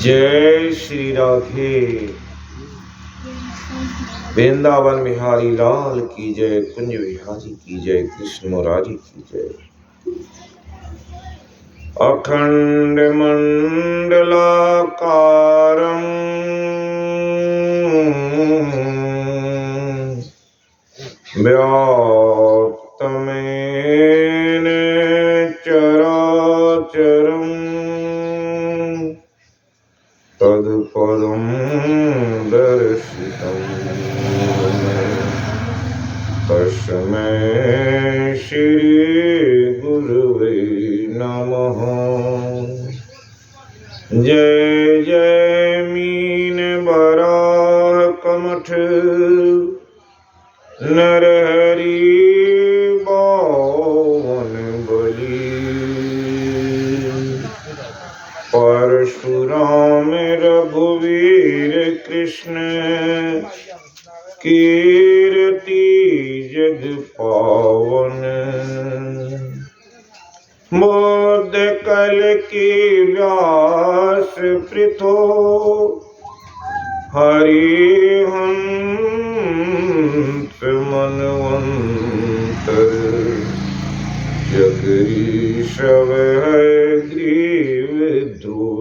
जय श्री राधे। वृंदावन बिहारी लाल की जय, कुंज बिहारी की जय, कृष्ण मुरारी की जय। अखंड मंडलाकारं व्याप्तमेन चराचरं तत्पदं दर्शितं तस्मै श्री गुरुवे नमः। जय जय मीन बराह कमठ नरहरि बावन बली। परशुराम रघुवीर कृष्ण कीर्ति जग पावन। बोध कल की व्यास पृथो हरिहंस मनवंतर। जगदीशव है ग्रीव ध्रुव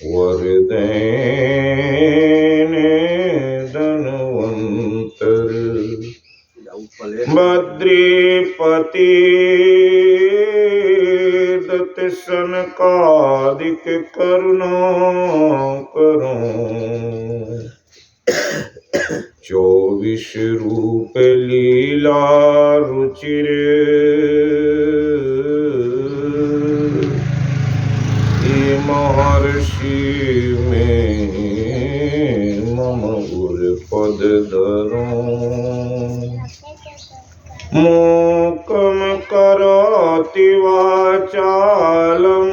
वरदैन धनवंतर। बद्रीपति दत्त सनकादिक करुणा करो। 24 रूप लीला रुचिर महर्षि में मम गुर पद धरो। मूकम करोति वाचालं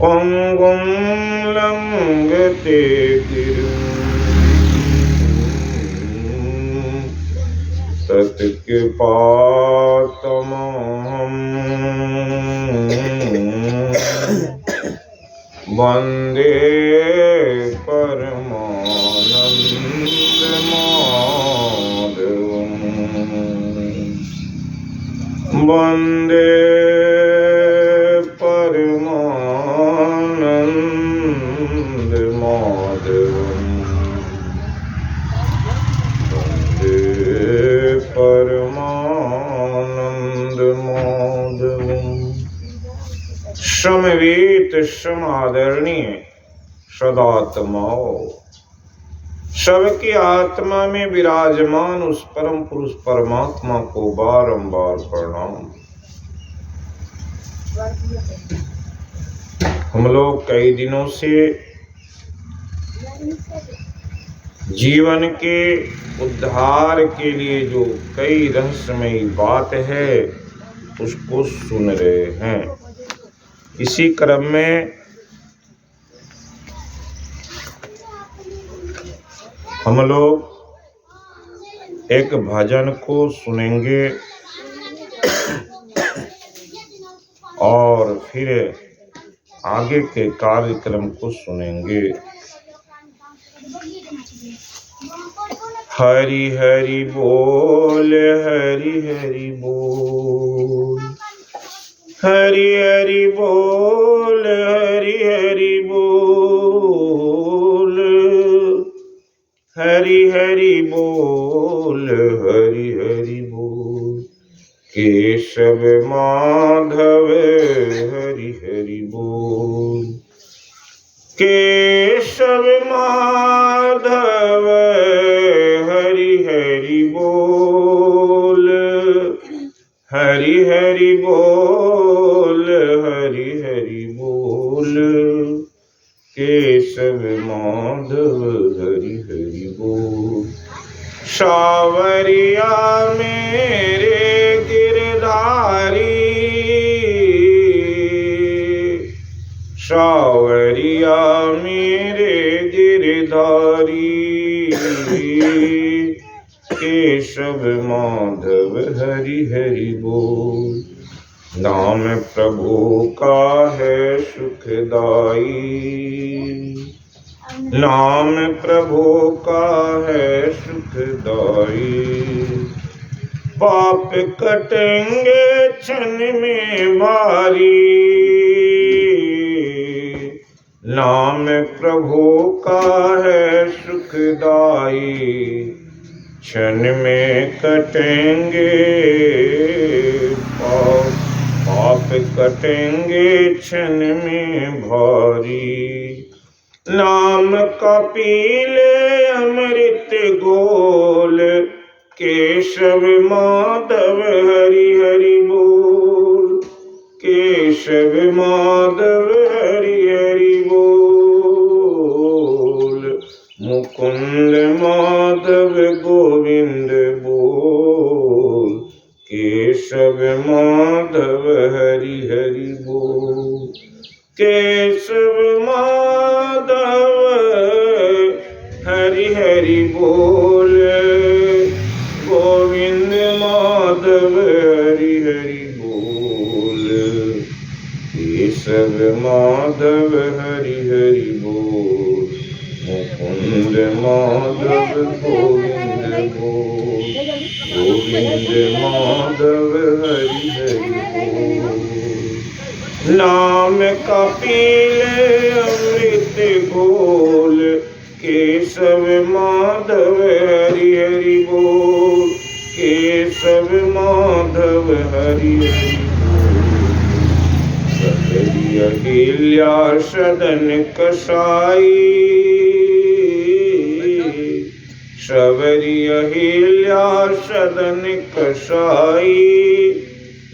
पंगुं लंघते गिरिं। तत्कृपातमहं वन्दे परमानन्दमाधवं। वन्दे परमानन्दमाधवं। वन्दे परमानन्दमाधवं। समवेत समादरणीय सदात्माओं, सबकी आत्मा में विराजमान उस परम पुरुष परमात्मा को बारंबार प्रणाम। हम लोग कई दिनों से जीवन के उद्धार के लिए जो कई रहस्यमयी बात है उसको सुन रहे हैं। इसी क्रम में हम लोग एक भजन को सुनेंगे और फिर आगे के कार्यक्रम को सुनेंगे। हरि हरि बोल, हरि हरि बोल, हरि हरि बोल, हरि हरि बोल, हरि हरि बोल, हरि हरि बोल। केशव माधव हरि हरि बोल, केशव माधव हरि हरि बोल, हरि हरि बोल, हरि हरि बोल। केशव माधव हरि हरि बोल। सावरिया मेरे गिरधारी, सावरिया मेरे गिरधारी। केशव माधव हरि हरि बोल, नाम प्रभु का है सुखदाई, नाम प्रभु का है सुखदाई। पाप कटेंगे क्षण में भारी, नाम प्रभु का है सुखदाई। क्षण में कटेंगे पाप कटेंगे क्षण में भारी। नाम का पीले अमृत घोल, केशव माधव हरि हरि बोल, केशव माधव हरि हरि बोल। मुकुंद माधव गोविंद बोल, केशव माधव हरि हरि बोल। केशव माधव हरि हरि बोल, गोविंद माधव हरि हरि बोल। केशव माधव हरि हरि बोल, मुकुंद माधव गोविंद बोल, गोविंद माधव हरि हरि बोल। नाम का पीले अमृत घोल, केशव माधव हरि हरि बोल, केशव माधव हरि हरि बोल। सबरी अहिल्या सदन कसाई, सबरी अहिल्या सदन कसाई।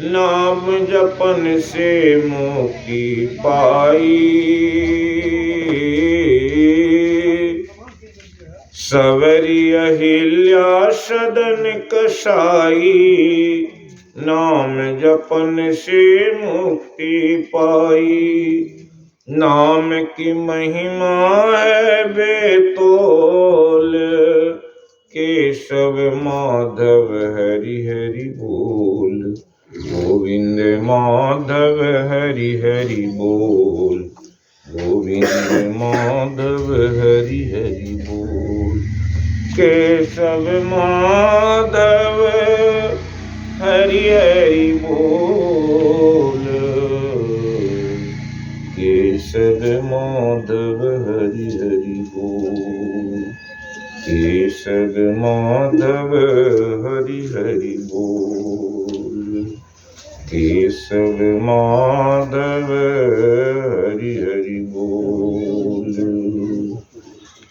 नाम जपन से मुक्ति पाई, सवरी अहिल्या सदन कसाई। नाम जपन से मुक्ति पाई। नाम की महिमा है बेतोल, केशव माधव हरि हरि बोल, गोविंद माधव हरि हरि बोल, गोविंद माधव हरि हरि बोल। केशव माधव हरि हरि बोल, केशव माधव हरि हरि बोल, केशव माधव हरि हरि बोल, केशव माधव हरि हरि बोल,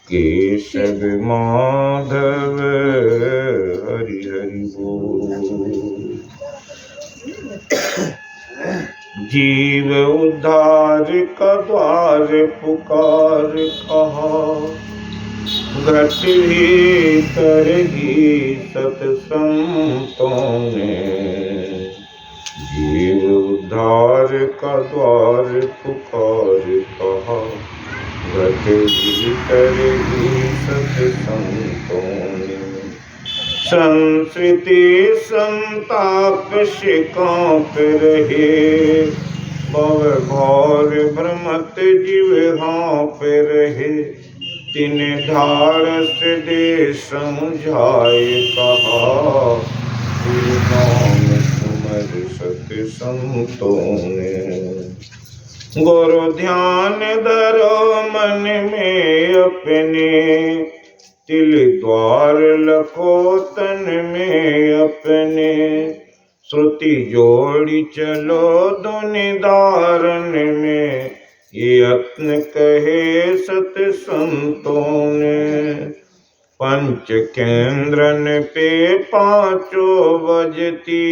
केशव माधव हरि हरि बोल। जीव उद्धार का द्वार पुकार कहा, घट भीतर ही सतसंतों ने। जीव उद्धार का द्वार पुकार कहा, घट भीतर ही सतसंतों ने। संस्कृति संताप से कांप रहे, भव घोर भ्रमत जीव हाँप रहे। तिन ढारस दे समझाए कहा, नाम सुमर सत संतों ने। गुरु ध्यान धरो मन में अपने, तिल द्वार लखो तन में अपने। श्रुति जोड़ी चलो धुनि धारण में, ये यत्न कहे सत संतों ने। पंच केंद्रन पे पांचों बजती,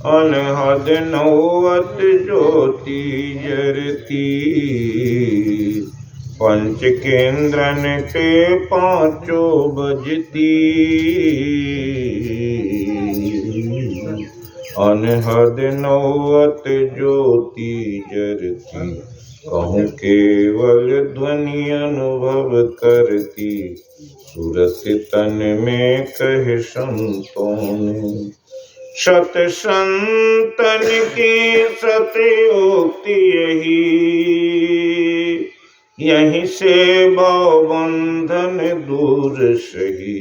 अनहद नौवत ज्योति जरती। पंच केंद्रन पे पांचों बजती, अनहद नौवत ज्योति जरती। कहूँ केवल ध्वनि अनुभव करती, सुरत तन में कहे संतों ने। सत संतन की सत्योक्ति यहीं से बंधन दूर सही,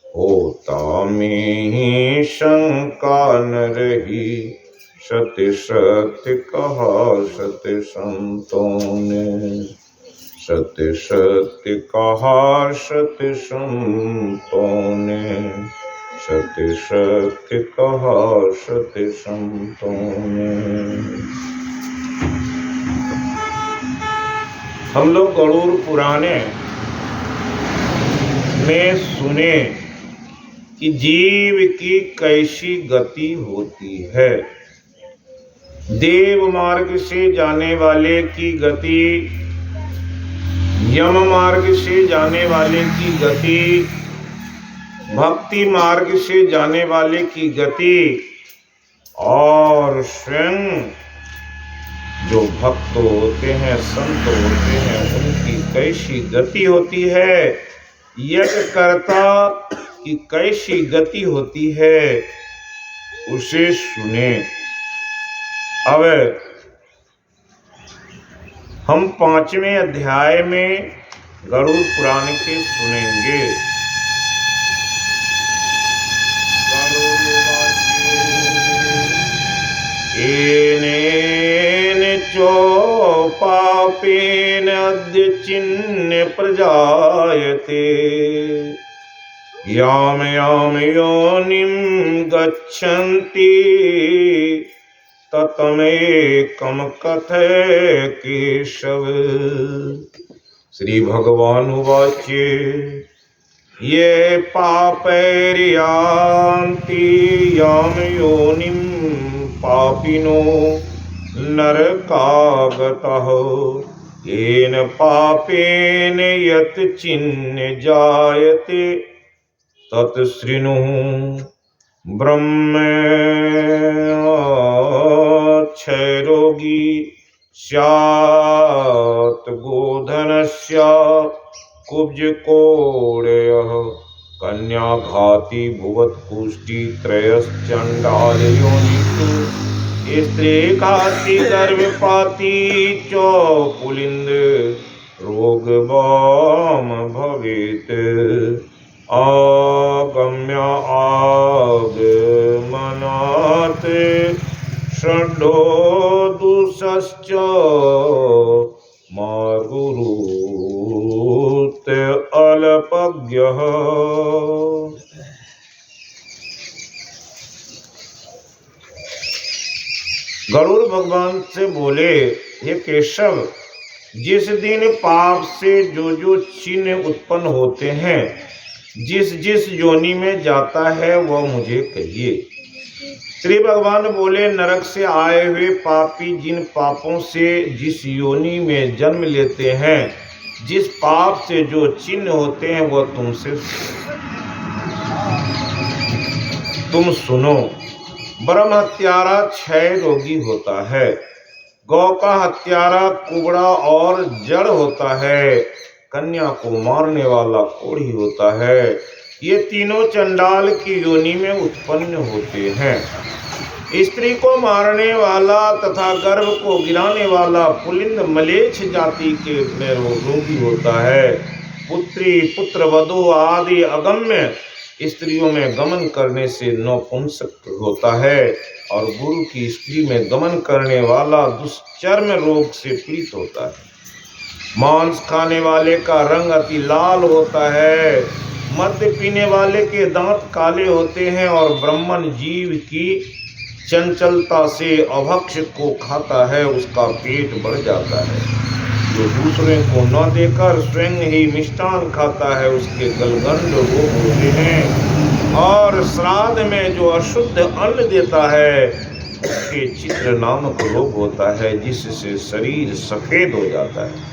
होता में ही शंका न रही। सत्य सत्य कहा सत्य संतों ने, सत्य सत्य कहा सत्य संतों ने, सत्य सत्य कहा सत्य संतों ने। हम लोग गरुड़ पुराणे में सुने कि जीव की कैसी गति होती है। देव मार्ग से जाने वाले की गति, यम मार्ग से जाने वाले की गति, भक्ति मार्ग से जाने वाले की गति, और स्वयं जो भक्त होते हैं, संत होते हैं, उनकी कैसी गति होती है, यज्ञ कर्ता की कैसी गति होती है, उसे सुने। अब हम 5वें अध्याय में गरुड़ पुराण के सुनेंगे। पापेन अद्य चिन्ह प्रजायते, याम याम योनिम गच्छन्ति, ततमेकम कथय केशव। श्री भगवान उवाच, ये पापैर्यान्ति याम योनिम पापिनो नरकागतः, येन पापेन यत् चिन्ह जायते, तत् शृणुः ब्रह्म क्षयरोगी स्यात् गोधनस्य कुब्जकोडयः, कन्याघाती भुवत्पुष्टि त्रयश्चण्डालयोनिषु, स्त्री घाती गर्भपाती च पुलिंद रोगवाम भवेत्, आगम्य आगमनात् षड्ढो दुष्श्च मार्गुरुत अल्पज्ञः। गरुड़ भगवान से बोले, हे केशव, जिस दिन पाप से जो चिन्ह उत्पन्न होते हैं, जिस जिस योनि में जाता है वह मुझे कहिए। श्री भगवान बोले, नरक से आए हुए पापी जिन पापों से जिस योनि में जन्म लेते हैं, जिस पाप से जो चिन्ह होते हैं, वह तुम सुनो। ब्रह्म हत्यारा क्षय रोगी होता है, गौ का हत्यारा कुबड़ा और जड़ होता है, कन्या को मारने वाला कोढ़ी होता है। ये तीनों चंडाल की योनि में उत्पन्न होते हैं। स्त्री को मारने वाला तथा गर्भ को गिराने वाला पुलिंद मलेच्छ जाति के में रोगी होता है। पुत्री पुत्र वधू आदि अगम्य स्त्रियों में गमन करने से नपुंसक होता है, और गुरु की स्त्री में गमन करने वाला दुष्चर्म रोग से पीड़ित होता है। मांस खाने वाले का रंग अति लाल होता है, मद्य पीने वाले के दांत काले होते हैं, और ब्राह्मण जीव की चंचलता से अभक्ष को खाता है, उसका पेट बढ़ जाता है। जो दूसरे को न देकर स्वयं ही मिष्टान खाता है, उसके गलगंड रोग होते हैं। और श्राद्ध में जो अशुद्ध अन्न देता है, उसके चित्र नामक रोग होता है, जिससे शरीर सफेद हो जाता है।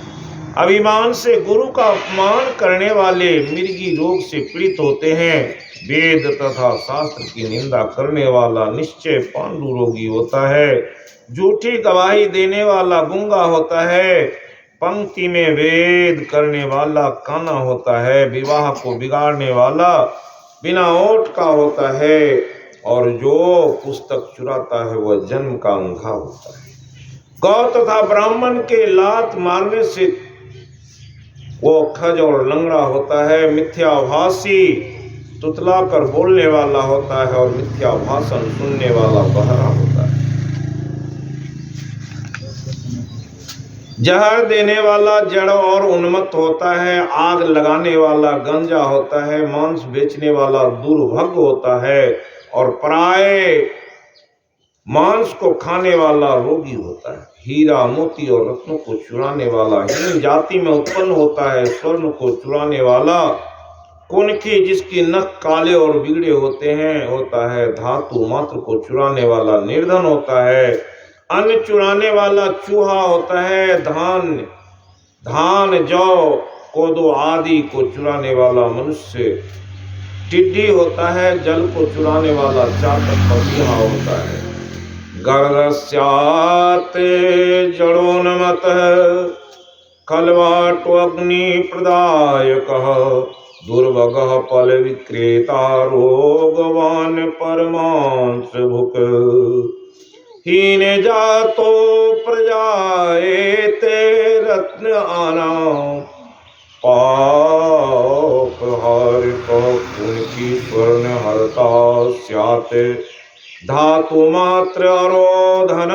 अभिमान से गुरु का अपमान करने वाले मृगी रोग से पीड़ित होते हैं। वेद तथा शास्त्र की निंदा करने वाला निश्चय पांडु रोगी होता है। झूठी गवाही देने वाला गूंगा होता है। पंक्ति में वेद करने वाला काना होता है। विवाह को बिगाड़ने वाला बिना ओट का होता है। और जो पुस्तक चुराता है वह जन्म का अंधा होता है। गौ तथा ब्राह्मण के लात मारने से वो खज और लंगड़ा होता है, मिथ्याभाषी तुतला कर बोलने वाला होता है और मिथ्या भाषण सुनने वाला बहरा होता है। जहर देने वाला जड़ और उन्मत्त होता है, आग लगाने वाला गंजा होता है, मांस बेचने वाला दुर्भग होता है और पराये मांस को खाने वाला रोगी होता है। हीरा मोती और रत्नों को चुराने वाला हीन जाति में उत्पन्न होता है। स्वर्ण को चुराने वाला कुनखी जिसकी नख काले और बिगड़े होते हैं होता है। धातु मात्र को चुराने वाला निर्धन होता है। अन्न चुराने वाला चूहा होता है। धान जौ कोदो आदि को चुराने वाला मनुष्य टिड्डी होता है। जल को चुराने वाला चातक पपीहा होता है। गर्दस्याते जड़ोन्मतः खलवाटो अग्नि प्रदायकः दुर्भगः फल विक्रेता रोगवान परमांश भुक हीन जातो प्रजाएते रत्न आना पाप हरिक कुनकी स्वर्ण हरता स्यात् धातु मात्र अरोधन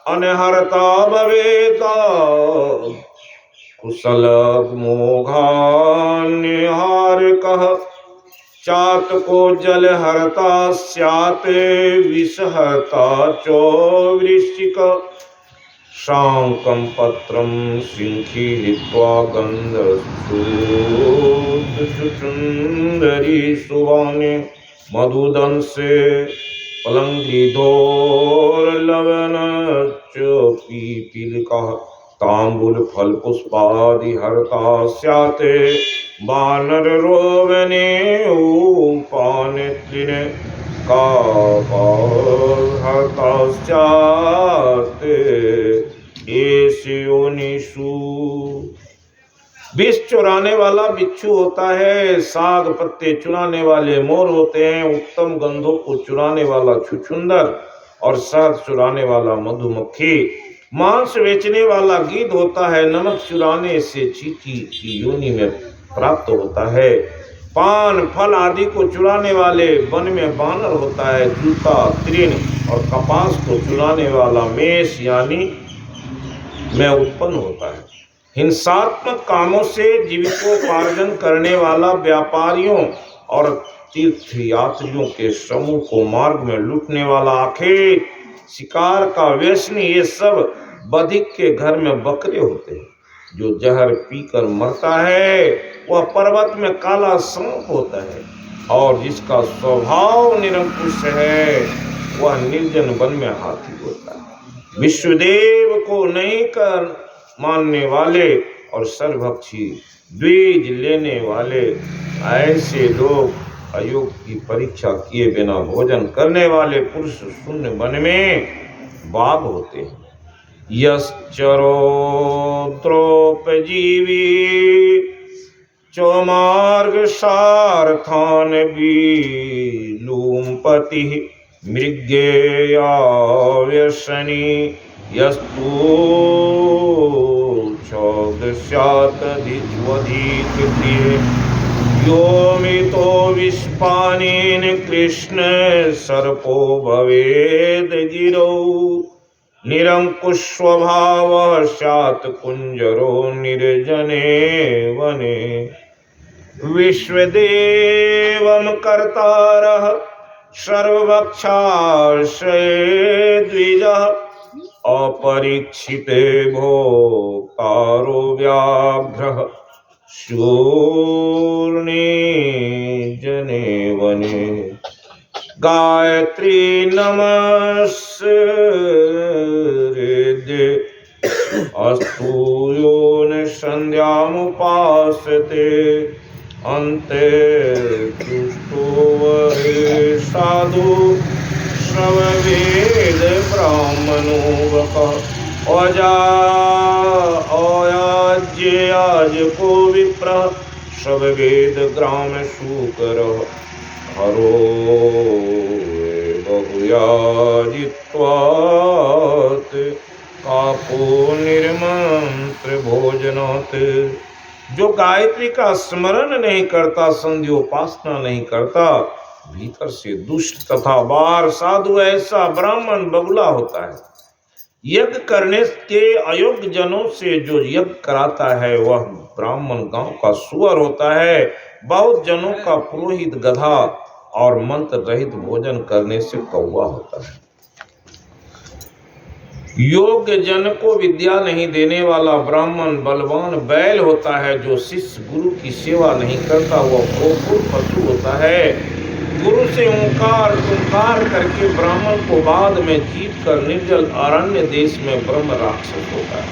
अनहरता भवेता कुशल मोघान्यहारकः चातको जल हरता स्यात् विषहरता चो वृश्चिक शांकं पत्रं शृंखलित्वा गन्धसुन्दरी सुवाने मधुदंसे पलंगिधोर्लवनश्च पीपीलिकः तांबूल फल पुष्पादि हरता स्यात् बानर रोगने उपान त्रिने हरता स्यात् एष्योनिषु। विष चुराने वाला बिच्छू होता है। साग पत्ते चुराने वाले मोर होते हैं। उत्तम गंधों को चुराने वाला छुछुंदर और शहद चुराने वाला मधुमक्खी। मांस बेचने वाला गीध होता है। नमक चुराने से चींटी की योनि में प्राप्त होता है। पान फल आदि को चुराने वाले वन में बानर होता है। जूता तृण और कपास को चुराने वाला मेष यानी में उत्पन्न होता है। हिंसात्मक कामों से जीविकोपार्जन करने वाला व्यापारियों और तीर्थ यात्रियों के समूह को मार्ग में लूटने वाला आखिर शिकार का व्यसनी, ये सब बधिक के घर में बकरे होते हैं। जो जहर पीकर मरता है वह पर्वत में काला सांप होता है और जिसका स्वभाव निरंकुश है वह निर्जन वन में हाथी होता है। विश्वदेव को नहीं कर मानने वाले और सर्वभक्षी द्विज लेने वाले ऐसे लोग अयोग की परीक्षा किए बिना भोजन करने वाले पुरुष शून्य वन में बाघ होते हैं। यश्चरोद्रोपजीवी चौमार्ग सार्थान लूमपति मृगेयाव्यसनी यस्तु चौदस्यातधिज्वधिक प्रिय योमितो विष्पानेन कृष्ण सर्पो भवेद गिरौ निरंकुश स्वभावः स्यात् कुंजरो निर्जने वने विश्वदेवं कर्तारः सर्वभक्षाश्रये द्विजः अपरीक्षिते भोक्तारो व्याघ्रः शूर्णे जने वने गायत्री नमस्ते अस्तु यो न संध्यामुपासते अन्ते तुष्टो वरे साधु श्रववेद ब्राह्मणो वकः अयाज्य को विप्र श्रववेद ग्राम शूकर हरो बहुयाजित्वात् कापो निर्मंत्र भोजनात्। जो गायत्री का स्मरण नहीं करता, संध्योपासना नहीं करता, भीतर से दुष्ट तथा बाहर साधु ऐसा ब्राह्मण बगुला होता है। यज्ञ करने के अयोग्य जनों से जो यज्ञ कराता है वह ब्राह्मण गांव का सुअर होता है। बहुत जनों का पुरोहित गधा और मंत्र रहित भोजन करने से कौवा होता है। योग्य जन को विद्या नहीं देने वाला ब्राह्मण बलवान बैल होता है। जो शिष्य गुरु की सेवा नहीं करता वह गोकुल पशु होता है। गुरु से ओंकार टुंकार करके ब्राह्मण को बाद में जीत कर निर्जल अरण्य देश में ब्रह्म राक्षस होता है।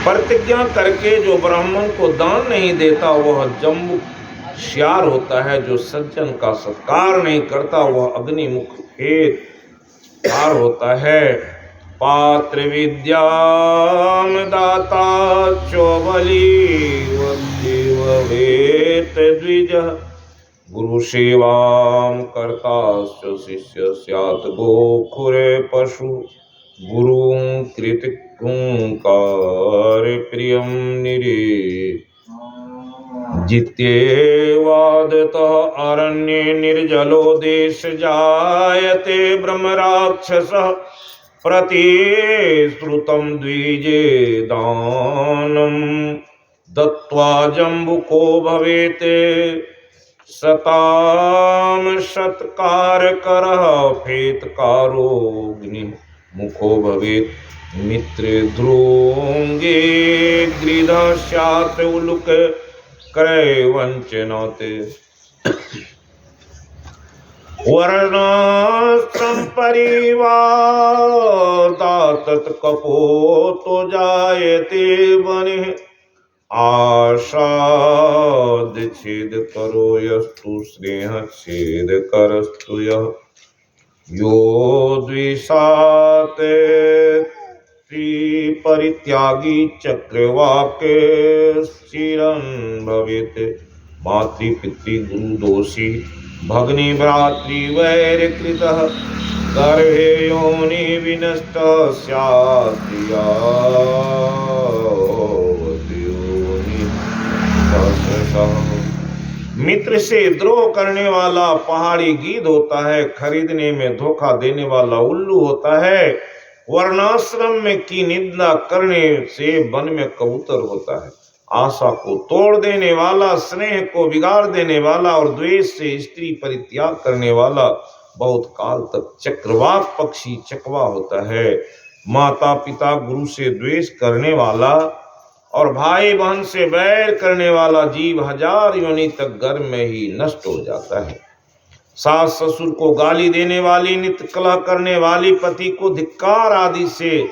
प्रतिज्ञा करके जो ब्राह्मण को दान नहीं देता वह जम्बू श्यार होता है। जो सज्जन का सत्कार नहीं करता वह अग्निमुख पार होता है। पात्र विद्याम दाता चौबली वेत द्विज। गुरु सेवाम करता शिष्य स्यात् गोखुरे पशु। गुरु कृतिकार प्रियम निरे। जित्येवादतः अरण्ये निर्जलो देश जायते ब्रह्म राक्षसः। प्रतिश्रुतं द्विजे दानं दत्त्वा जम्बुको भवेत्। शताम शतकारकरः फेतकारोऽग्नि मुखो भवेत्। मित्र ध्रुवोंगे गृधः स्यात् उलुक क्रय वंचनात्। वर्णाश्रम परिवारात् कपोतो जायते वने। आशाद छेद करो यस्तु स्नेह छेद करस्तु यः। यो द्विषात् परित्यागी चक्रवाके चिरं भवेत्। मातृपितृ गुरु दोषी भग्नि भ्रातृ वैरकृतः। गर्भे योनि विनष्ट स्यात् मित्र से द्रोह करने वाला पहाड़ी गीध होता है। खरीदने में धोखा देने वाला उल्लू होता है। वर्णाश्रम में की निंदा करने से वन में कबूतर होता है। आशा को तोड़ देने वाला, स्नेह को बिगाड़ देने वाला और द्वेष से स्त्री परित्याग करने वाला बहुत काल तक चक्रवाक पक्षी चकवा होता है। माता पिता गुरु से द्वेष करने वाला और भाई बहन से बैर करने वाला जीव 1000 योनि तक गर्भ में ही नष्ट हो जाता है। सास ससुर को गाली देने वाली, नित्य कलह करने वाली, पति को धिक्कार आदि से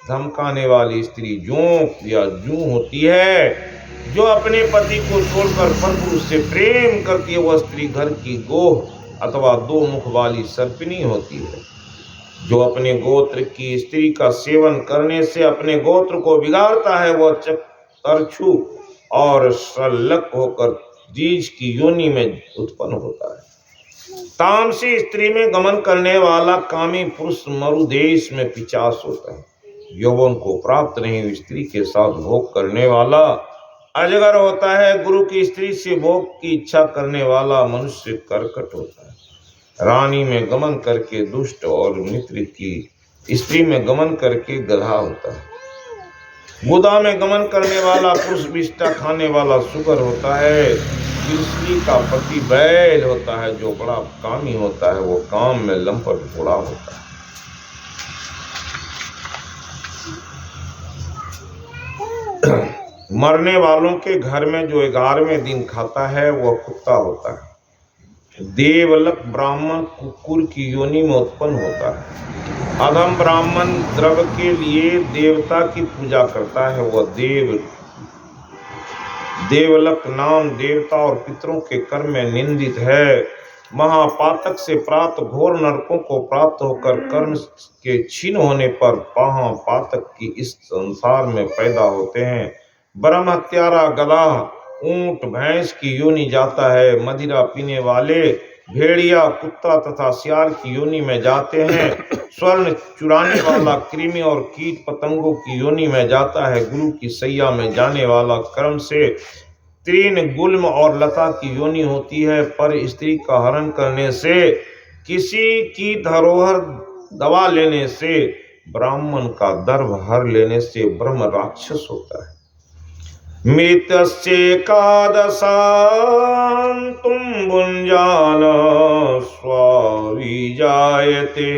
धमकाने वाली स्त्री जोंक या जूं होती है। जो अपने पति को छोड़कर परपुरुष से प्रेम करती है वह स्त्री घर की गोह अथवा 2 मुख वाली सर्पिनी होती है। जो अपने गोत्र की स्त्री का सेवन करने से अपने गोत्र को बिगाड़ता है वह तरछू और शल्लक होकर जीज की योनि में उत्पन्न होता है। तामसी स्त्री में गमन करने वाला कामी पुरुष मरुदेश में पिशाच होता है। यौवन को प्राप्त नहीं हुई स्त्री के साथ भोग करने वाला अजगर होता है। गुरु की स्त्री से भोग की इच्छा करने वाला मनुष्य कर्कट होता है। रानी में गमन करके दुष्ट और मित्र की स्त्री में गमन करके गधा होता है। गुदा में गमन करने वाला पुरुष विष्टा खाने वाला सुगर होता है। स्त्री का पति बैल होता है। जो बड़ा कामी होता है वो काम में लंपट घोड़ा होता है। मरने वालों के घर में जो 11वें दिन खाता है वह कुत्ता होता है। देवलक ब्राह्मण कुकुर की योनि में उत्पन्न होता है। अधम ब्राह्मण द्रव्य के लिए देवता की पूजा करता है वह देवलक नाम देवता और पितरों के कर्म में निंदित है। महापातक से प्राप्त घोर नरकों को प्राप्त होकर कर्म के क्षीण होने पर महापातक की इस संसार में पैदा होते हैं। ब्रह्म हत्यारा गधा ऊंट भैंस की योनि जाता है। मदिरा पीने वाले भेड़िया, कुत्ता तथा सियार की योनि में जाते हैं। स्वर्ण चुराने वाला कृमि और कीट पतंगों की योनि में जाता है। गुरु की सैया में जाने वाला कर्म से तीन गुल्म और लता की योनि होती है। पर स्त्री का हरण करने से, किसी की धरोहर दबा लेने से, ब्राह्मण का दर्भ हर लेने से ब्रह्म राक्षस होता है। मृतस्येकादशान्तुं भुञ्जान स्वाविजायते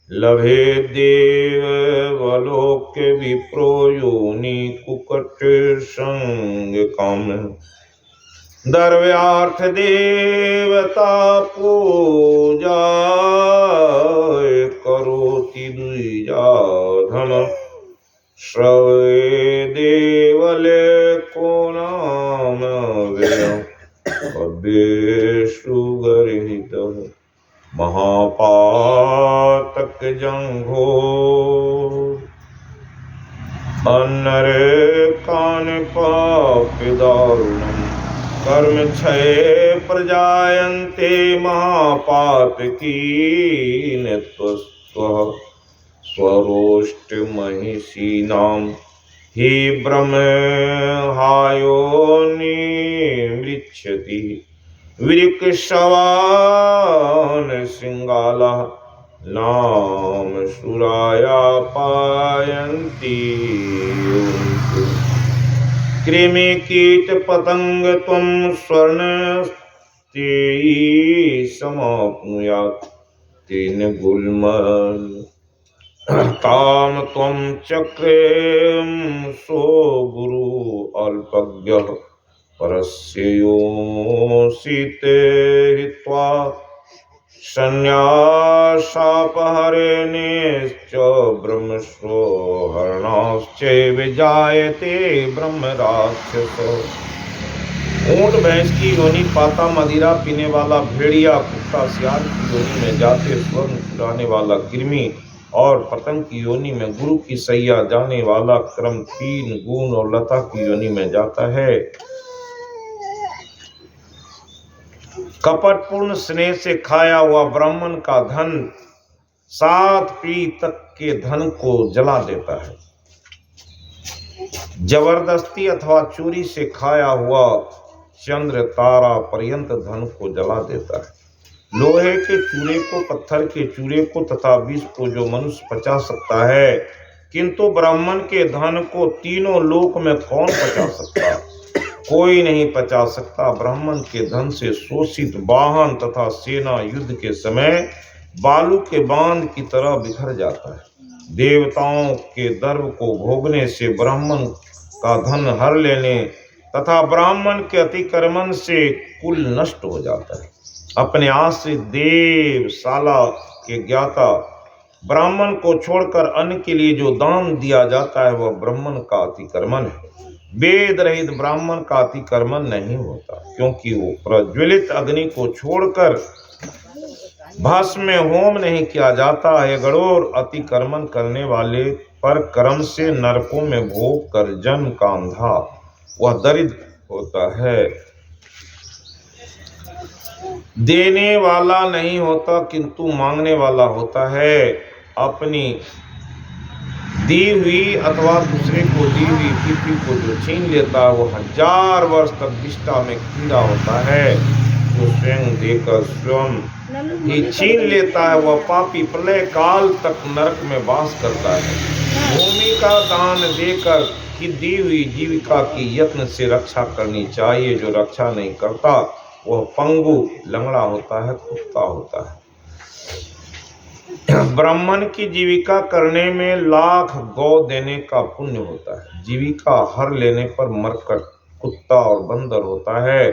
लभे देवलोके विप्रो योनि कुकटसंज्ञकम् द्रव्यार्थ देवता पूजाय करोति द्विजाधम श्रवे देवले को नाम व्ययेषु गर्हित महापातक जंघो अन्नरे कान पाप दारुणम् कर्म क्षय प्रजायन्ते महापातकीन त्वस्वः स्वरोष्ट महिषीनां हि ब्रह्महायोनि मृच्छति विरिक्शवान् शृङ्गालः नाम सुराया पायन्ति कृमि कीट पतंग त्वं स्वर्णस्तेयी समाप्नुयात् तेन गुल्मन् काम त्वं चक्रेम सो गुरु अल्पज्ञः परस्य योषिते हित्वा संन्यासापहरणेश्च ब्रह्मस्वो हरणाश्चैव जायते ब्रह्म राक्षसो। ऊंट भैंस की योनि, पाता मदिरा पीने वाला भेड़िया, कुत्ता सियार की योनि में जाते, स्वर्ण चुराने वाला कृमि और पतंग की योनि में, गुरु की सैया जाने वाला क्रम तीन गुण और लता की योनि में जाता है। कपटपूर्ण स्नेह से खाया हुआ ब्राह्मण का धन 7 पीढ़ी तक के धन को जला देता है। जबरदस्ती अथवा चोरी से खाया हुआ चंद्र तारा पर्यंत धन को जला देता है। लोहे के चूरे को, पत्थर के चूरे को तथा विष को जो मनुष्य पचा सकता है, किंतु ब्राह्मण के धन को तीनों लोक में कौन पचा सकता? कोई नहीं पचा सकता। ब्राह्मण के धन से शोषित वाहन तथा सेना युद्ध के समय बालू के बांध की तरह बिखर जाता है। देवताओं के दर्भ को भोगने से, ब्राह्मण का धन हर लेने तथा ब्राह्मण के अतिक्रमण से कुल नष्ट हो जाता है। अपने आश्रित देवशाला के ज्ञाता ब्राह्मण को छोड़कर अन्य के लिए जो दान दिया जाता है वह ब्राह्मण का अतिक्रमण है। वेद रहित ब्राह्मण का अतिक्रमण नहीं होता, क्योंकि वो प्रज्वलित अग्नि को छोड़कर भस्म में होम नहीं किया जाता है। गणोर अतिक्रमण करने वाले पर कर्म से नरकों में भोग कर जन्म का अंधा वह दरिद्र होता है। देने वाला नहीं होता किंतु मांगने वाला होता है। अपनी दी हुई अथवा दूसरे को दी हुई पृथ्वी को जो छीन लेता है वो 1000 वर्ष तक विष्ठा में कीड़ा होता है। जो स्वयं देकर स्वयं ही छीन लेता है वह पापी प्रलय काल तक नरक में वास करता है। भूमि का दान देकर कि दी हुई जीविका की यत्न से रक्षा करनी चाहिए। जो रक्षा नहीं करता वह पंगु, लंगड़ा होता है, कुत्ता होता है। ब्राह्मण की जीविका करने में लाख गौ देने का पुण्य होता है। जीविका हर लेने पर मरकट, कुत्ता और बंदर होता है।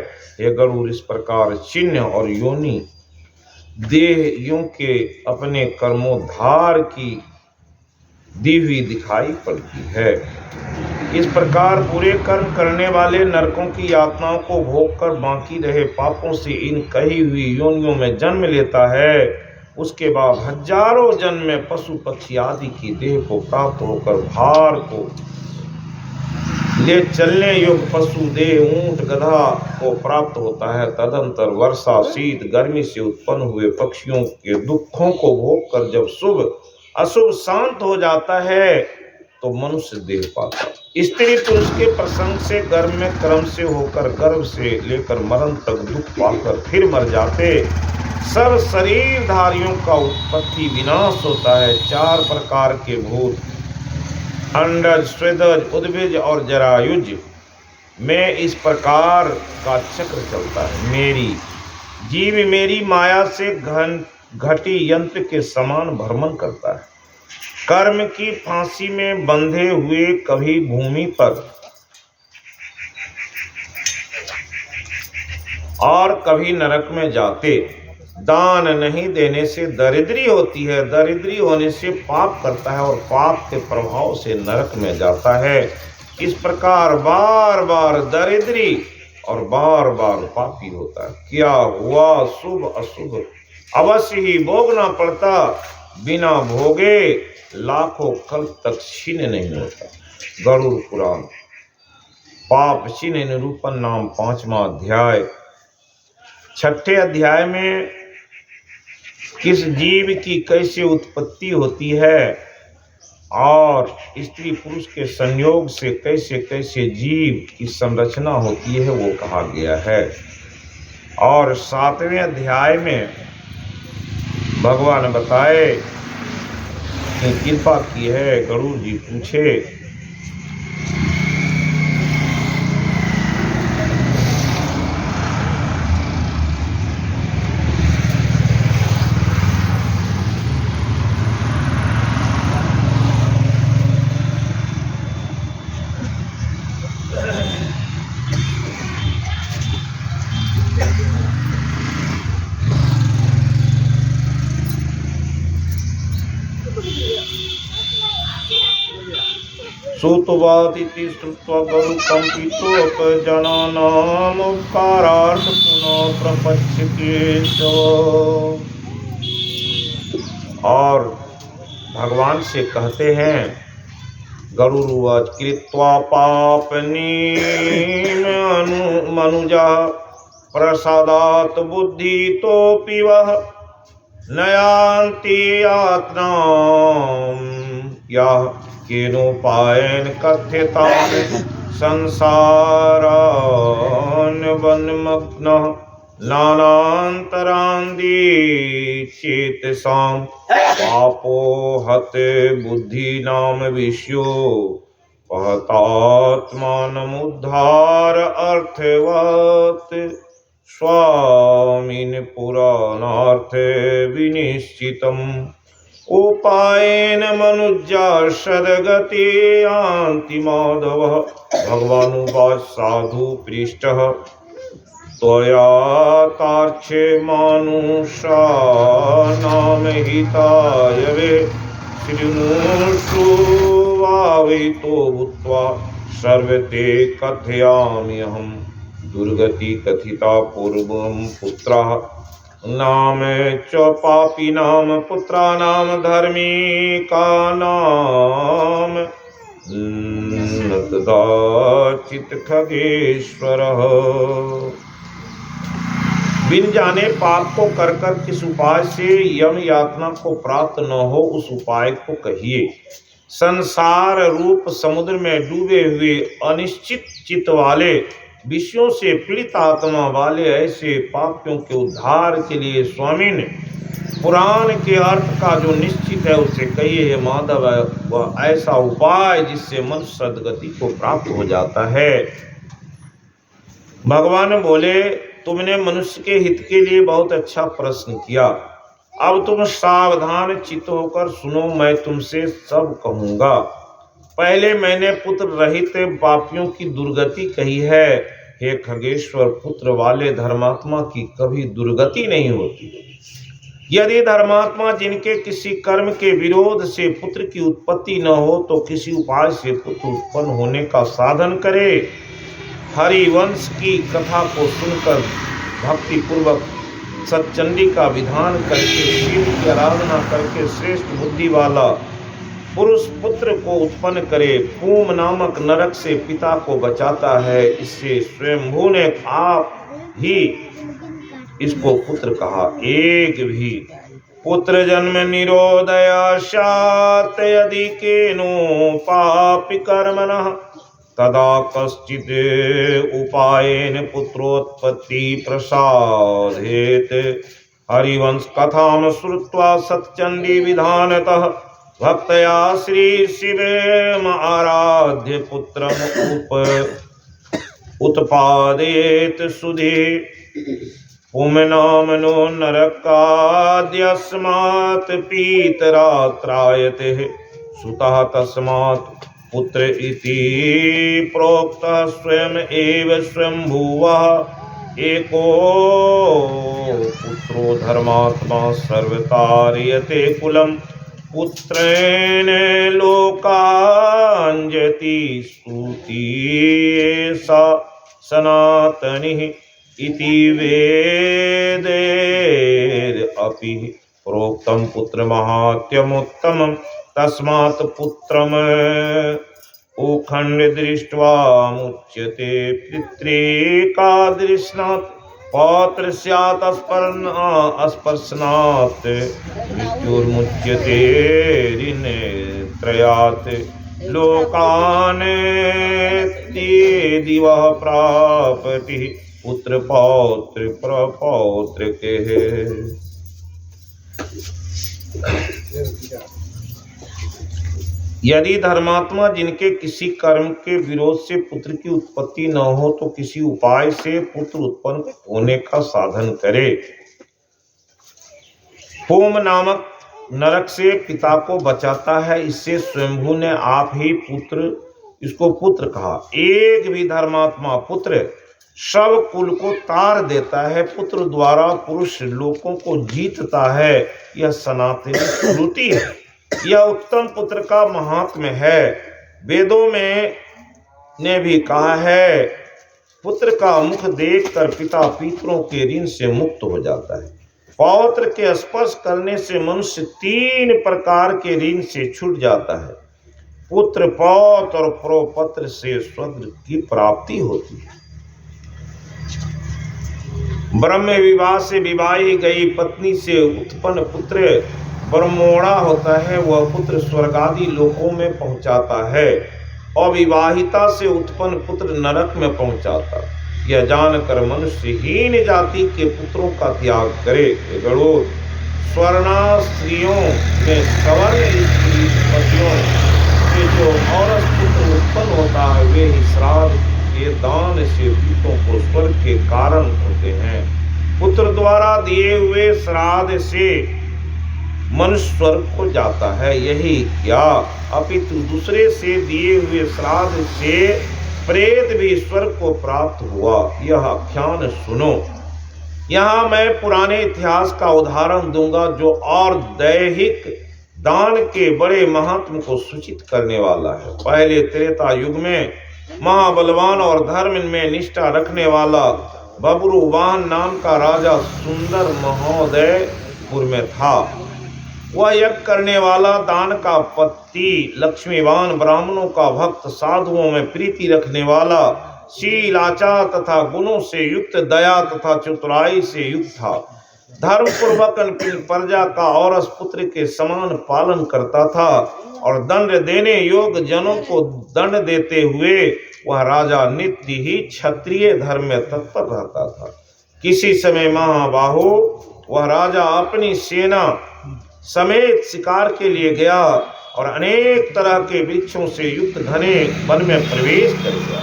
ये गरुड़ इस प्रकार चिन्ह और योनि देहियों के अपने कर्मोद्धार की दी हुई दिखाई पड़ती है। इस प्रकार बुरे कर्म करने वाले नरकों की यातनाओं को भोग कर बाकी रहे पापों से इन कही हुई योनियों में जन्म लेता है। उसके बाद हजारों जन्म में पशु पक्षी आदि की देह को प्राप्त होकर भार को ले चलने योग्य पशु दे ऊंट गधा को प्राप्त होता है। तदंतर वर्षा शीत गर्मी से उत्पन्न हुए पक्षियों के दुखों को भोग कर जब शुभ अशुभ शांत हो जाता है तो मनुष्य देह पाता। स्त्री पुरुष के प्रसंग से गर्भ में क्रम से होकर गर्भ से लेकर मरण तक दुख पाकर फिर मर जाते सब शरीरधारियों का उत्पत्ति विनाश होता है। 4 प्रकार के भूत अंडज स्वेदज उद्भिज और जरायुज में इस प्रकार का चक्र चलता है। मेरी जीव मेरी माया से घटी यंत्र के समान भ्रमण करता है। कर्म की फांसी में बंधे हुए कभी भूमि पर और कभी नरक में जाते। दान नहीं देने से दरिद्री होती है, दरिद्री होने से पाप करता है और पाप के प्रभाव से नरक में जाता है। इस प्रकार बार बार दरिद्री और बार बार पापी होता है। क्या हुआ शुभ अशुभ अवश्य ही भोगना पड़ता, बिना भोगे लाखों कल्प तक क्षीण नहीं होता। गरुड़ पुराण पाप क्षीण निरूपण नाम 5वां अध्याय। 6ठे अध्याय में किस जीव की कैसे उत्पत्ति होती है और स्त्री पुरुष के संयोग से कैसे कैसे जीव की संरचना होती है वो कहा गया है। और 7वें अध्याय में भगवान बताए कि कृपा की है। गरुड़ जी पूछे सुतवादिति श्रुत्वा गरुकम्पितोपजनानाम् उपकारार्थ पुनः प्रपच्य केशव। और भगवान से कहते हैं गरुड़वाच कृत्वा पापनीम मनुजा प्रसादात बुद्धि तोपि वह नयान्ति आत्माम या केनोपायन कथ्यतान संसारान्वन्मग्नः नानान्तरान्दी चेतसां पापो हते बुद्धि नाम विष्यो पहतात्मानमुद्धार अर्थवत् स्वामिन पुराणार्थे विनिश्चितम् उपायेन मनुज्या सद्गति यान्ति माधवः। भगवानुवाच साधु पृष्टः त्वया तार्क्ष्ये मानुषाणां हिताय वे शृणुषु वावितो भूत्वा सर्वते कथयामि अहम् दुर्गति कथिता पूर्वं पुत्रः नाम च पापिनां पुत्राणां धार्मिकानां न कदाचित् खगेश्वरः। बिन जाने पाप को कर कर किस उपाय से यम यातना को प्राप्त न हो उस उपाय को कहिए। संसार रूप समुद्र में डूबे हुए अनिश्चित चित्त वाले विषयों से पीड़ित आत्मा वाले ऐसे पापियों के उद्धार के लिए स्वामी ने पुराण के अर्थ का जो निश्चित है उसे कहिए हे माधव, वह ऐसा उपाय जिससे मनुष्य सद्गति को प्राप्त हो जाता है। भगवान बोले तुमने मनुष्य के हित के लिए बहुत अच्छा प्रश्न किया। अब तुम सावधान चित्त होकर सुनो, मैं तुमसे सब कहूंगा। पहले मैंने पुत्र रहित पापियों की दुर्गति कही है। हे खगेश्वर, पुत्र वाले धर्मात्मा की कभी दुर्गति नहीं होती। यदि धर्मात्मा जिनके किसी कर्म के विरोध से पुत्र की उत्पत्ति न हो तो किसी उपाय से पुत्र उत्पन्न होने का साधन करे। हरिवंश की कथा को सुनकर भक्ति पूर्वक सच्चंडी का विधान करके शिव की आराधना करके श्रेष्ठ बुद्धि वाला पुरुष पुत्र को उत्पन्न करे, पूम नामक नरक से पिता को बचाता है। इससे स्वयंभू ने आप ही इसको पुत्र कहा। एक भी पुत्र जन्म निरोधया स्यात् यदि केनो पापि कर्मणः तदा कश्चित् उपायेन पुत्रोत्पत्ति प्रसादेत। हरिवंश कथां श्रुत्वा सत्चंडी विधानतः भक्तया श्री शिवेम आराध्य पुत्रम उत्पादयेत सुधे। पुमनामनो नरकाद्यस्मात् पीतरा त्रायते सुतः तस्मात् पुत्र इति प्रोक्तः स्वयं एव स्वयंभुवः। एको पुत्रो धर्मात्मा सर्वतारयते कुलम् पुत्रेण लोकाञ्जति स्तुति सा सनातनिः इति वेदैरपि प्रोक्तं पुत्रमाहात्म्यमुत्तमं तस्मात् पुत्रम् उखण्ड दृष्ट्वा मुच्यते पितृकादृश्नात् पौत्र स्यात् अस्पर्शनात् मृत्युर्मुच्यते ऋणत्रयात् लोकान् दिवः प्राप्ति पुत्र पौत्र प्रपौत्रके। यदि धर्मात्मा जिनके किसी कर्म के विरोध से पुत्र की उत्पत्ति न हो तो किसी उपाय से पुत्र उत्पन्न होने का साधन करे। पूम नामक नरक से पिता को बचाता है। इससे स्वयंभू ने आप ही इसको पुत्र कहा। एक भी धर्मात्मा पुत्र सब कुल को तार देता है। पुत्र द्वारा पुरुष लोकों को जीतता है। यह सनातनी श्रुति है। यह उत्तम पुत्र का महात्म्य है। वेदों में ने भी कहा है, पुत्र का मुख देखकर पिता पितरों के ऋण से मुक्त हो जाता है। पौत्र के स्पर्श करने से मनुष्य 3 प्रकार के ऋण से छूट जाता है। पुत्र, पौत्र और प्रोपत्र से स्वर्ग की प्राप्ति होती है। ब्रह्म विवाह से विवाही गई पत्नी से उत्पन्न पुत्र ब्रह्मोड़ा होता है। वह पुत्र स्वर्ग आदि लोकों में पहुंचाता है। अविवाहिता से उत्पन्न पुत्र नरक में पहुंचाता। यह जानकर मनुष्य हीन जाति के पुत्रों का त्याग करे। गरुड़ स्वर्णा स्त्रियों में सवर्ण स्त्री पतियों से जो औरत पुत्र उत्पन्न होता है वे ही श्राद्ध के दान से दूतों को स्वर्ग के कारण होते हैं। पुत्र द्वारा दिए हुए श्राद्ध से मनुष्य स्वर्ग को जाता है। यही क्या अपितु दूसरे से दिए हुए श्राद्ध से प्रेत भी स्वर्ग को प्राप्त हुआ। यह आख्यान सुनो। यहाँ मैं पुराने इतिहास का उदाहरण दूंगा जो और दैहिक दान के बड़े महत्व को सूचित करने वाला है। पहले त्रेता युग में महाबलवान और धर्म में निष्ठा रखने वाला बब्रुवाहन नाम का राजा सुंदर महोदयपुर में था। वह यज्ञ करने वाला, दान का पति, लक्ष्मीवान, ब्राह्मणों का भक्त, साधुओं में प्रीति रखने वाला, शील आचार तथा गुणों से युक्त, दया तथा चतुराई से युक्त था। धर्म पूर्वक अपनी प्रजा का औरस पुत्र के समान पालन करता था और दंड देने योग्य जनों को दंड देते हुए वह राजा नित्य ही क्षत्रिय धर्म में तत्पर रहता था। किसी समय महाबाहो वह राजा अपनी सेना समेत शिकार के लिए गया और अनेक तरह के वृक्षों से युक्त घने वन में प्रवेश कर गया।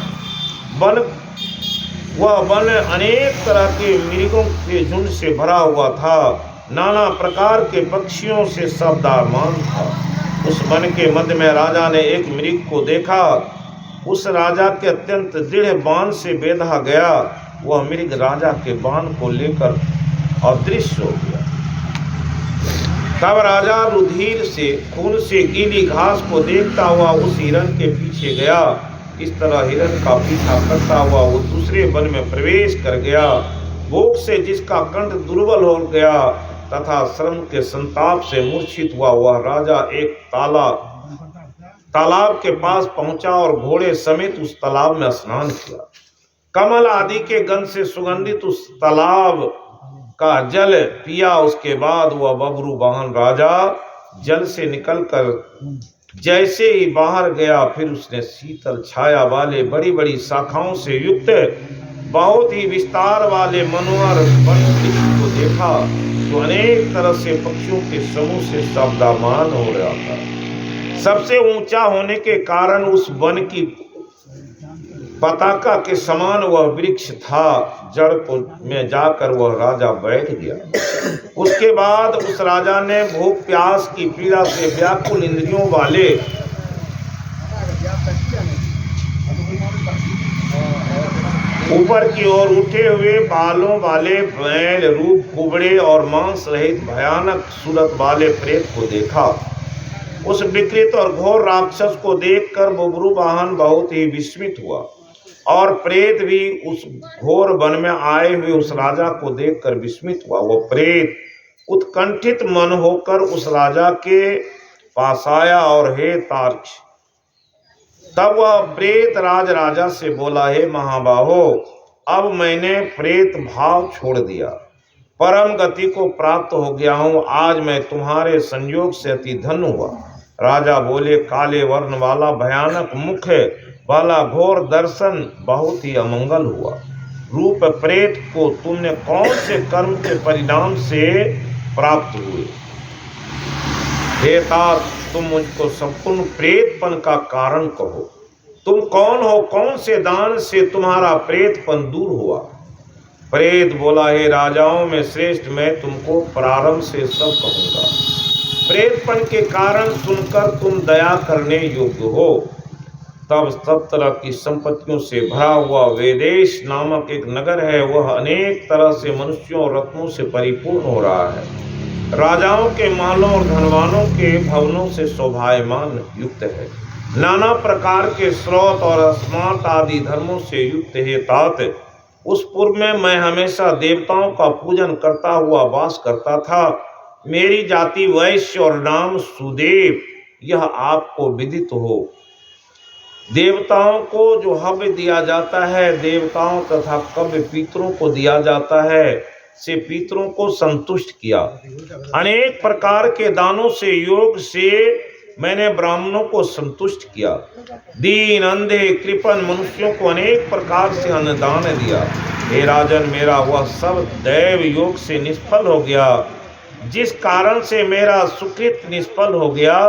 वह वन अनेक तरह के मृगों के झुंड से भरा हुआ था। नाना प्रकार के पक्षियों से शब्दामान था। उस वन के मध्य में राजा ने एक मृग को देखा। उस राजा के अत्यंत दृढ़ बाण से बेधा गया। वह मृग राजा के बाण को लेकर अदृश्य हो गया। तब राजा रुधिर से, खून से गीली घास को देखता हुआ उस हिरण के पीछे गया। इस तरह हिरण का पीछा करता हुआ वो दूसरे वन में प्रवेश कर गया। भूख से जिसका कंठ दुर्बल हो गया तथा श्रम के संताप से मूर्छित हुआ वह राजा एक ताला तालाब के पास पहुंचा और घोड़े समेत उस तालाब में स्नान किया। कमल आदि के गंध से सुगंधित उस तालाब का जल पिया। उसके बाद वह बबरू वाहन राजा जल से निकलकर जैसे ही बाहर गया, फिर उसने शीतल छाया वाले बड़ी बड़ी शाखाओं से युक्त बहुत ही विस्तार वाले मनोहर वन वृक्ष को देखा, जो अनेक तरह से पक्षियों के समूह से शब्दामान हो रहा था। सबसे ऊंचा होने के कारण उस वन की पताका के समान वह वृक्ष था। जड़ को में जाकर वह राजा बैठ गया। उसके बाद उस राजा ने भूख प्यास की पीड़ा से व्याकुल इंद्रियों वाले ऊपर की ओर उठे हुए बालों वाले बैल रूप कुबड़े और मांस रहित भयानक सूरत वाले प्रेत को देखा। उस विकृत और घोर राक्षस को देखकर बबरू वाहन बहुत ही विस्मित हुआ और प्रेत भी उस घोर वन में आए हुए उस राजा को देखकर विस्मित हुआ। वो प्रेत उत्कंठित मन होकर उस राजा के पास आया और हे तार्क्ष, तब वह प्रेत राजा से बोला, हे महाबाहो, अब मैंने प्रेत भाव छोड़ दिया, परम गति को प्राप्त हो गया हूँ। आज मैं तुम्हारे संयोग से अति धन्य हुआ। राजा बोले, काले वर्ण वाला भयानक मुख वाला घोर दर्शन बहुत ही अमंगल हुआ। रूप प्रेत को तुमने कौन से कर्म के परिणाम से प्राप्त हुए? हे तात, तुम मुझको संपूर्ण प्रेतपन का कारण कहो। तुम कौन हो? कौन से दान से तुम्हारा प्रेतपन दूर हुआ? प्रेत बोला, हे राजाओं में श्रेष्ठ, मैं तुमको प्रारंभ से सब कहूंगा। प्रेतपन के कारण सुनकर तुम दया करने योग्य हो। तब सब तरह की संपत्तियों से भरा हुआ वेदेश नामक एक नगर है। वह अनेक तरह से मनुष्यों और रत्नों से परिपूर्ण हो रहा है। राजाओं के महलों और धनवानों के भवनों से शोभायमान युक्त है। नाना प्रकार के स्रोत और स्मार्ट आदि धर्मों से युक्त है। तात, उस पूर्व में मैं हमेशा देवताओं का पूजन करता हुआ वास करता था। मेरी जाति वैश्य और नाम सुदेव, यह आपको विदित हो। देवताओं को जो हव्य दिया जाता है, देवताओं तथा कव्य पितरों को दिया जाता है, से पितरों को संतुष्ट किया। अनेक प्रकार के दानों से योग से मैंने ब्राह्मणों को संतुष्ट किया। दीन, अंधे, कृपण मनुष्यों को अनेक प्रकार से अन्नदान दिया। हे राजन, मेरा वह सब दैव योग से निष्फल हो गया, जिस कारण से मेरा सुकृत निष्फल हो गया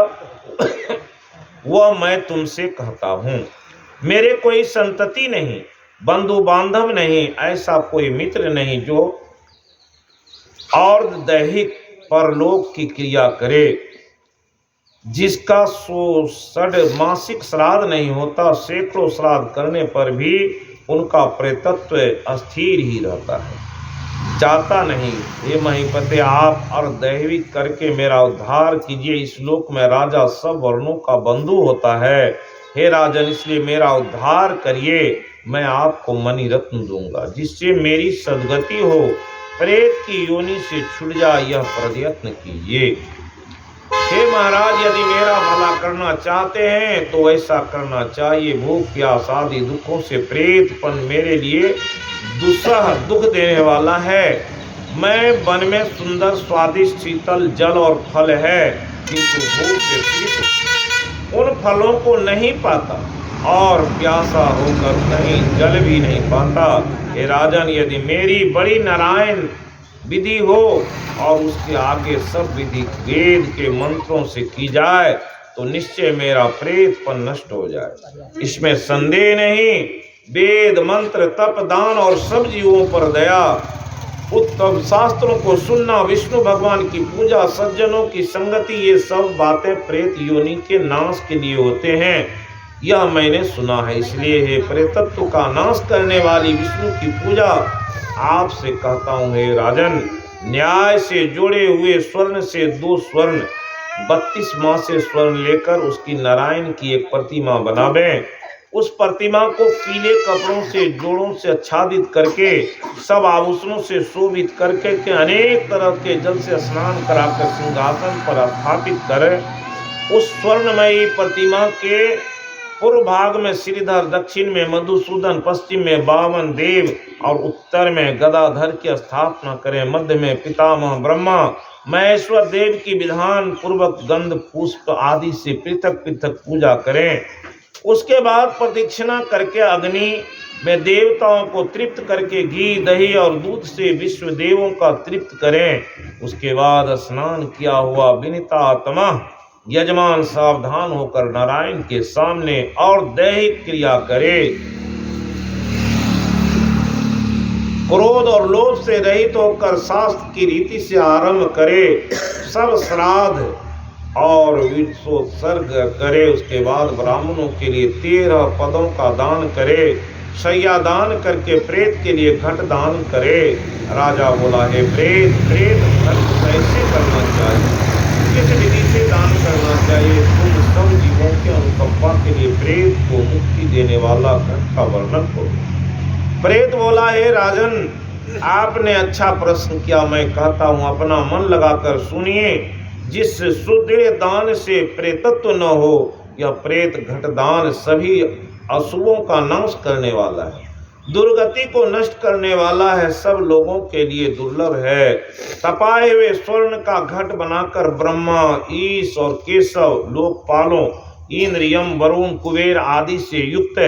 वह मैं तुमसे कहता हूँ। मेरे कोई संतति नहीं, बंधु बांधव नहीं, ऐसा कोई मित्र नहीं जो और दैहिक परलोक की क्रिया करे, जिसका 100 मासिक श्राद्ध नहीं होता। सैकड़ों श्राद्ध करने पर भी उनका प्रेतत्व अस्थिर ही रहता है, जाता नहीं। हे महीपते, आप अर्धदैविक करके मेरा उद्धार कीजिए। इस लोक में राजा सब वर्णों का बंधु होता है। हे राजन, इसलिए मेरा उद्धार करिए। मैं आपको मणि रत्न दूंगा, जिससे मेरी सद्गति हो। प्रेत की योनि से छूट जाए, यह प्रयत्न कीजिए। हे महाराज, यदि मेरा भला करना चाहते हैं तो ऐसा करना चाहिए। भूख प्यास आदि दुखों से प्रेतपन मेरे लिए दुस्सह दुख देने वाला है। मैं वन में सुंदर स्वादिष्ट शीतल जल और फल है, किंतु भूख से पीड़ित उन फलों को नहीं पाता और प्यासा होकर कहीं जल भी नहीं पाता। हे राजन, यदि मेरी बड़ी नारायण विधि हो और उसके आगे सब विधि वेद के मंत्रों से की जाए तो निश्चय मेरा प्रेतपन नष्ट हो जाए, इसमें संदेह नहीं। वेद मंत्र तप दान और सब जीवों पर दया, उत्तम शास्त्रों को सुनना, विष्णु भगवान की पूजा, सज्जनों की संगति, ये सब बातें प्रेत योनि के नाश के लिए होते हैं, यह मैंने सुना है। इसलिए हे प्रेतत्व का नाश करने वाली विष्णु की पूजा आपसे कहता हूँ। हे राजन, न्याय से जोड़े हुए स्वर्ण से 2 स्वर्ण 32 माह से स्वर्ण लेकर उसकी नारायण की एक प्रतिमा बनावें। उस प्रतिमा को पीले कपड़ों से जोड़ों से आच्छादित करके, सब आभूषणों से शोभित करके, अनेक तरह के जल से स्नान कराकर सिंहासन पर स्थापित करें। उस स्वर्णमयी प्रतिमा के पूर्व भाग में श्रीधर, दक्षिण में मधुसूदन, पश्चिम में बामन देव और उत्तर में गदाधर की स्थापना करें। मध्य में पितामह ब्रह्मा महेश्वर देव की विधान पूर्वक गंध पुष्प आदि से पृथक पृथक पूजा करें। उसके बाद प्रदक्षिणा करके अग्नि में देवताओं को तृप्त करके घी, दही और दूध से विश्व देवों का तृप्त करें। उसके बाद स्नान किया हुआ विनीतात्मा यजमान सावधान होकर नारायण के सामने और दैहिक क्रिया करे। क्रोध और लोभ से रहित होकर शास्त्र की रीति से आरंभ करे। सब श्राद्ध और विश्वोत्सर्ग करे। उसके बाद ब्राह्मणों के लिए 13 पदों का दान करे। शैया दान करके प्रेत के लिए घट दान करे। राजा बोला, हे प्रेत, घट कैसे करना चाहिए, किस विधि से दान करना चाहिए? तुम सब जीवों के अनुकंपा के लिए प्रेत को मुक्ति देने वाला घट का वर्णन करो। प्रेत बोला, हे राजन, आपने अच्छा प्रश्न किया। मैं कहता हूँ, अपना मन लगाकर सुनिए। जिस सुदृढ़ दान से प्रेतत्व न हो, यह प्रेत घट दान सभी अशुभों का नाश करने वाला है, दुर्गति को नष्ट करने वाला है, सब लोगों के लिए दुर्लभ है। तपाए हुए स्वर्ण का घट बनाकर ब्रह्मा, ईश और केशव, लोकपालों, इंद्र, यम, वरुण, कुबेर आदि से युक्त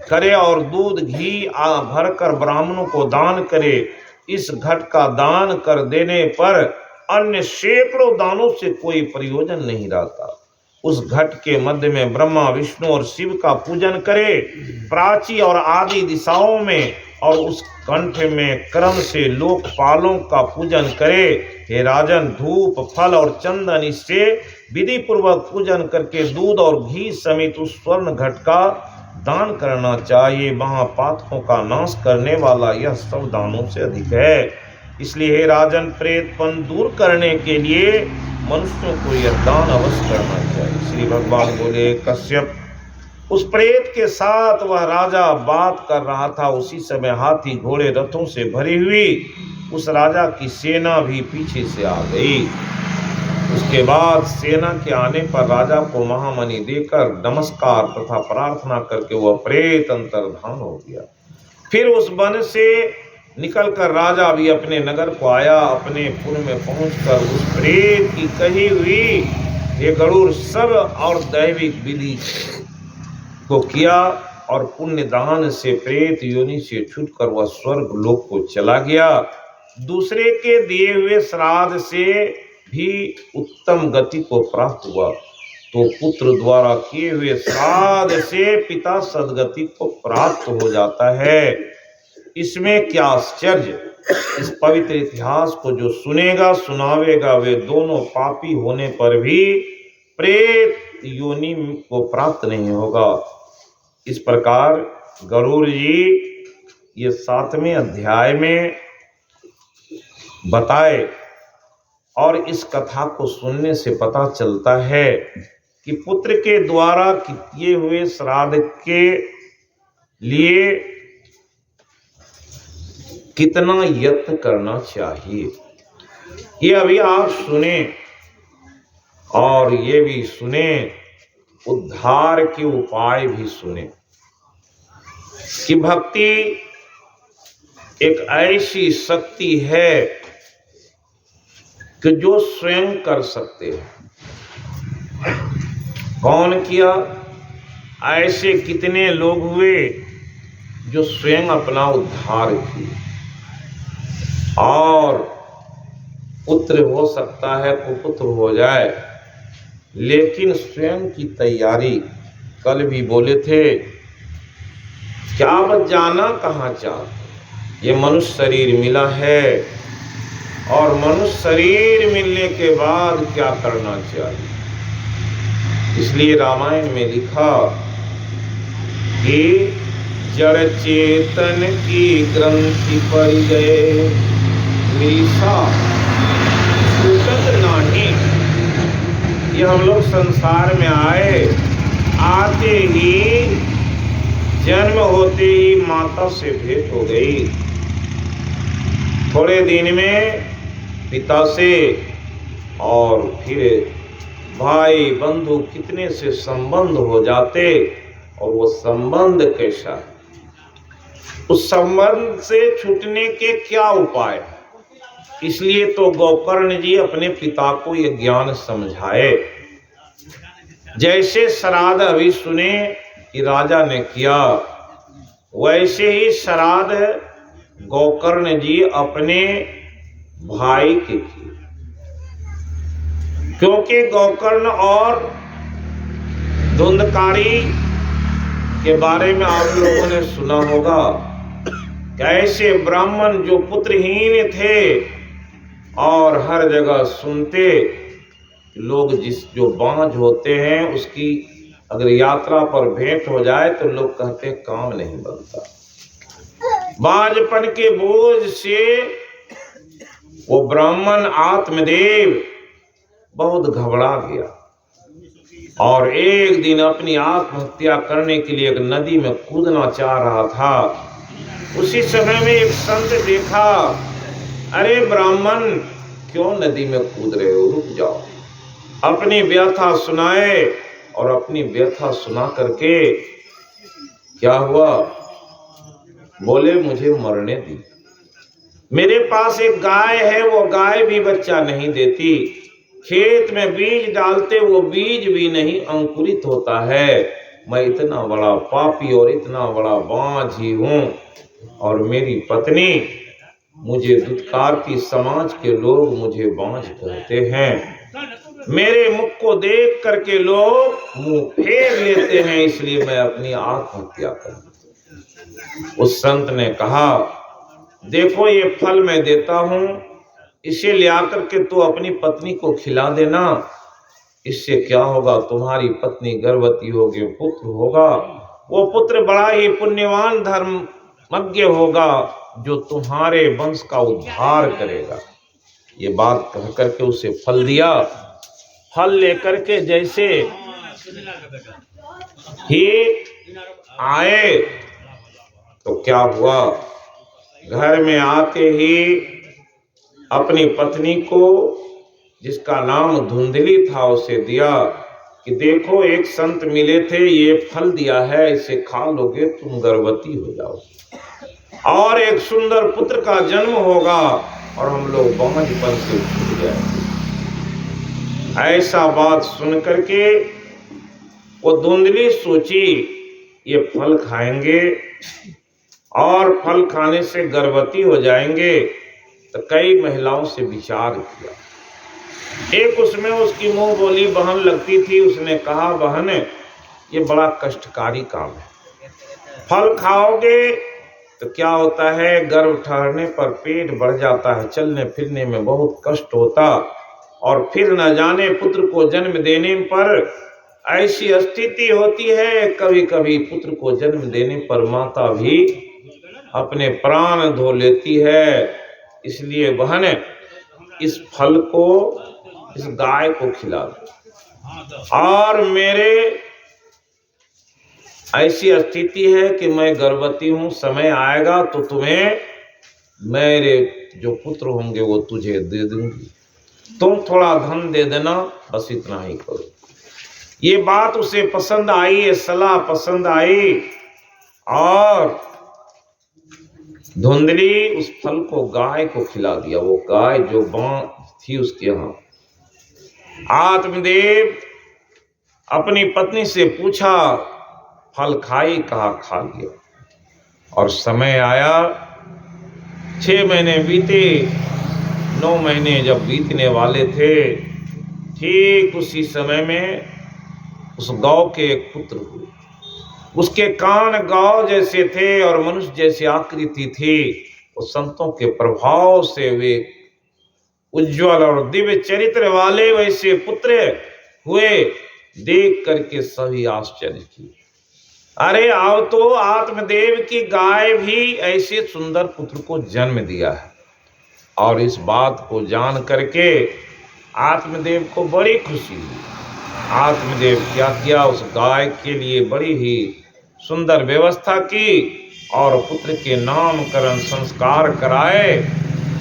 करे और दूध घी भरकर ब्राह्मणों को दान करे। इस घट का दान कर देने पर अन्य सैकड़ों दानों से कोई प्रयोजन नहीं रहता। उस घट के मध्य में ब्रह्मा, विष्णु और शिव का पूजन करे, प्राची और आदि दिशाओं में, और उस कंठ में क्रम से लोकपालों का पूजन करे। हे राजन, धूप, फल और चंदन इससे विधि पूर्वक पूजन करके दूध और घी समेत उस स्वर्ण घट का दान करना चाहिए। महापातकों का नाश करने वाला यह सब दानों से अधिक है। इसलिए हे राजन, प्रेतपन दूर करने के लिए मनुष्यों को यह दान अवश्य करना चाहिए। श्री भगवान बोले, कश्यप, उस प्रेत के साथ वह राजा बात कर रहा था। उसी समय हाथी, घोड़े, रथों से भरी हुई उस राजा की सेना भी पीछे से आ गई। उसके बाद सेना के आने पर राजा को महामणि देकर नमस्कार तथा प्रार्थना करके वह प्रेत अंतर्धान हो गया। फिर उस वन से निकलकर राजा भी अपने नगर को आया। अपने पुर में पहुंचकर उस प्रेत की कही हुई ये गरुड़ सब और दैविक विधि को किया और पुण्य दान से प्रेत योनि से छूटकर वह स्वर्ग लोक को चला गया। दूसरे के दिए हुए श्राद्ध से भी उत्तम गति को प्राप्त हुआ, तो पुत्र द्वारा किए हुए श्राद्ध से पिता सद्गति को प्राप्त हो जाता है। इसमें क्या आश्चर्य। इस पवित्र इतिहास को जो सुनेगा सुनावेगा, वे दोनों पापी होने पर भी प्रेत योनि को प्राप्त नहीं होगा। इस प्रकार गरुड़ जी ये 7वें अध्याय में बताए। और इस कथा को सुनने से पता चलता है कि पुत्र के द्वारा किए हुए श्राद्ध के लिए कितना यत्न करना चाहिए। ये अभी आप सुने और ये भी सुने, उद्धार के उपाय भी सुने कि भक्ति एक ऐसी शक्ति है कि जो स्वयं कर सकते हैं। कौन किया? ऐसे कितने लोग हुए जो स्वयं अपना उद्धार किए। और पुत्र हो सकता है, कुपुत्र हो जाए, लेकिन स्वयं की तैयारी। कल भी बोले थे, क्या बच जाना कहाँ चाहते। ये मनुष्य शरीर मिला है और मनुष्य शरीर मिलने के बाद क्या करना चाहिए। इसलिए रामायण में लिखा कि जड़ चेतन की ग्रंथि पर गए मृषा छूटत नाही। ये हम लोग संसार में आए, आते ही जन्म होते ही माता से भेंट हो गई, थोड़े दिन में पिता से, और फिर भाई बंधु कितने से संबंध हो जाते, और वो संबंध कैसा है, उस संबंध से छूटने के क्या उपाय। इसलिए तो गोकर्ण जी अपने पिता को ये ज्ञान समझाए। जैसे श्राद्ध अभी सुने कि राजा ने किया, वैसे ही श्राद्ध गोकर्ण जी अपने भाई के किए। क्योंकि गोकर्ण और धुंधकारी के बारे में आप लोगों ने सुना होगा, कैसे ब्राह्मण जो पुत्रहीन थे और हर जगह सुनते, लोग जो बांझ होते हैं उसकी अगर यात्रा पर भेंट हो जाए तो लोग कहते काम नहीं बनता। बांझपन के बोझ से वो ब्राह्मण आत्मदेव बहुत घबरा गया और एक दिन अपनी आत्महत्या करने के लिए एक नदी में कूदना चाह रहा था। उसी समय में एक संत देखा, अरे ब्राह्मण क्यों नदी में कूद रहे हो, रुक जाओ। अपनी व्यथा सुनाए और अपनी व्यथा सुना करके क्या हुआ, बोले मुझे मरने दी, मेरे पास एक गाय है, वो गाय भी बच्चा नहीं देती, खेत में बीज डालते वो बीज भी नहीं अंकुरित होता है, मैं इतना बड़ा पापी और इतना बड़ा बांझी हूं, और मेरी पत्नी मुझे दुत्कारती, समाज के लोग मुझे बांझ कहते हैं, मेरे मुख को देख करके लोग मुंह फेर लेते हैं, इसलिए मैं अपनी आत्महत्या कर। उस संत ने कहा, देखो ये फल मैं देता हूं, इसे ले आकर के तो अपनी पत्नी को खिला देना, इससे क्या होगा, तुम्हारी पत्नी गर्भवती होगी, पुत्र होगा, वो पुत्र बड़ा ही पुण्यवान धर्मज्ञ होगा जो तुम्हारे वंश का उद्धार करेगा। ये बात कह करके उसे फल दिया। फल लेकर के जैसे ही आए तो क्या हुआ, घर में आते ही अपनी पत्नी को, जिसका नाम धुंधली था, उसे दिया कि देखो एक संत मिले थे, ये फल दिया है, इसे खा लोगे तुम गर्भवती हो जाओ और एक सुंदर पुत्र का जन्म होगा और हम लोग बांझपन से छूट जाएंगे। ऐसा बात सुन करके वो धुंधली सोची, ये फल खाएंगे और फल खाने से गर्भवती हो जाएंगे। तो कई महिलाओं से विचार किया। एक उसमें उसकी मुंह बोली बहन लगती थी, उसने कहा, बहन ये बड़ा कष्टकारी काम है, फल खाओगे तो क्या होता है, गर्भ ठहरने पर पेट बढ़ जाता है, चलने फिरने में बहुत कष्ट होता, और फिर न जाने पुत्र को जन्म देने पर ऐसी स्थिति होती है, कभी कभी पुत्र को जन्म देने पर माता भी अपने प्राण धो लेती है। इसलिए बहन इस फल को इस गाय को खिला दो, और मेरे ऐसी स्थिति है कि मैं गर्भवती हूं, समय आएगा तो तुम्हें मेरे जो पुत्र होंगे वो तुझे दे दूंगी, तुम थोड़ा धन दे देना, बस इतना ही करो। ये बात उसे पसंद आई, ये सलाह पसंद आई, और धुंधली उस फल को गाय को खिला दिया। वो गाय जो बांझ थी उसके यहाँ। आत्मदेव अपनी पत्नी से पूछा, फल खाई, कहा खा लिया। और समय आया, 6 महीने बीते, 9 महीने जब बीतने वाले थे, ठीक उसी समय में उस गौ के एक पुत्र हुए। उसके कान गौ जैसे थे और मनुष्य जैसी आकृति थी। उस संतों के प्रभाव से वे उज्जवल और दिव्य चरित्र वाले वैसे पुत्र हुए। देख करके सभी आश्चर्य किए, अरे आओ तो आत्मदेव की गाय भी ऐसे सुंदर पुत्र को जन्म दिया है। और इस बात को जान करके आत्मदेव को बड़ी खुशी हुई। आत्मदेव क्या किया, उस गाय के लिए बड़ी ही सुंदर व्यवस्था की और पुत्र के नामकरण संस्कार कराए।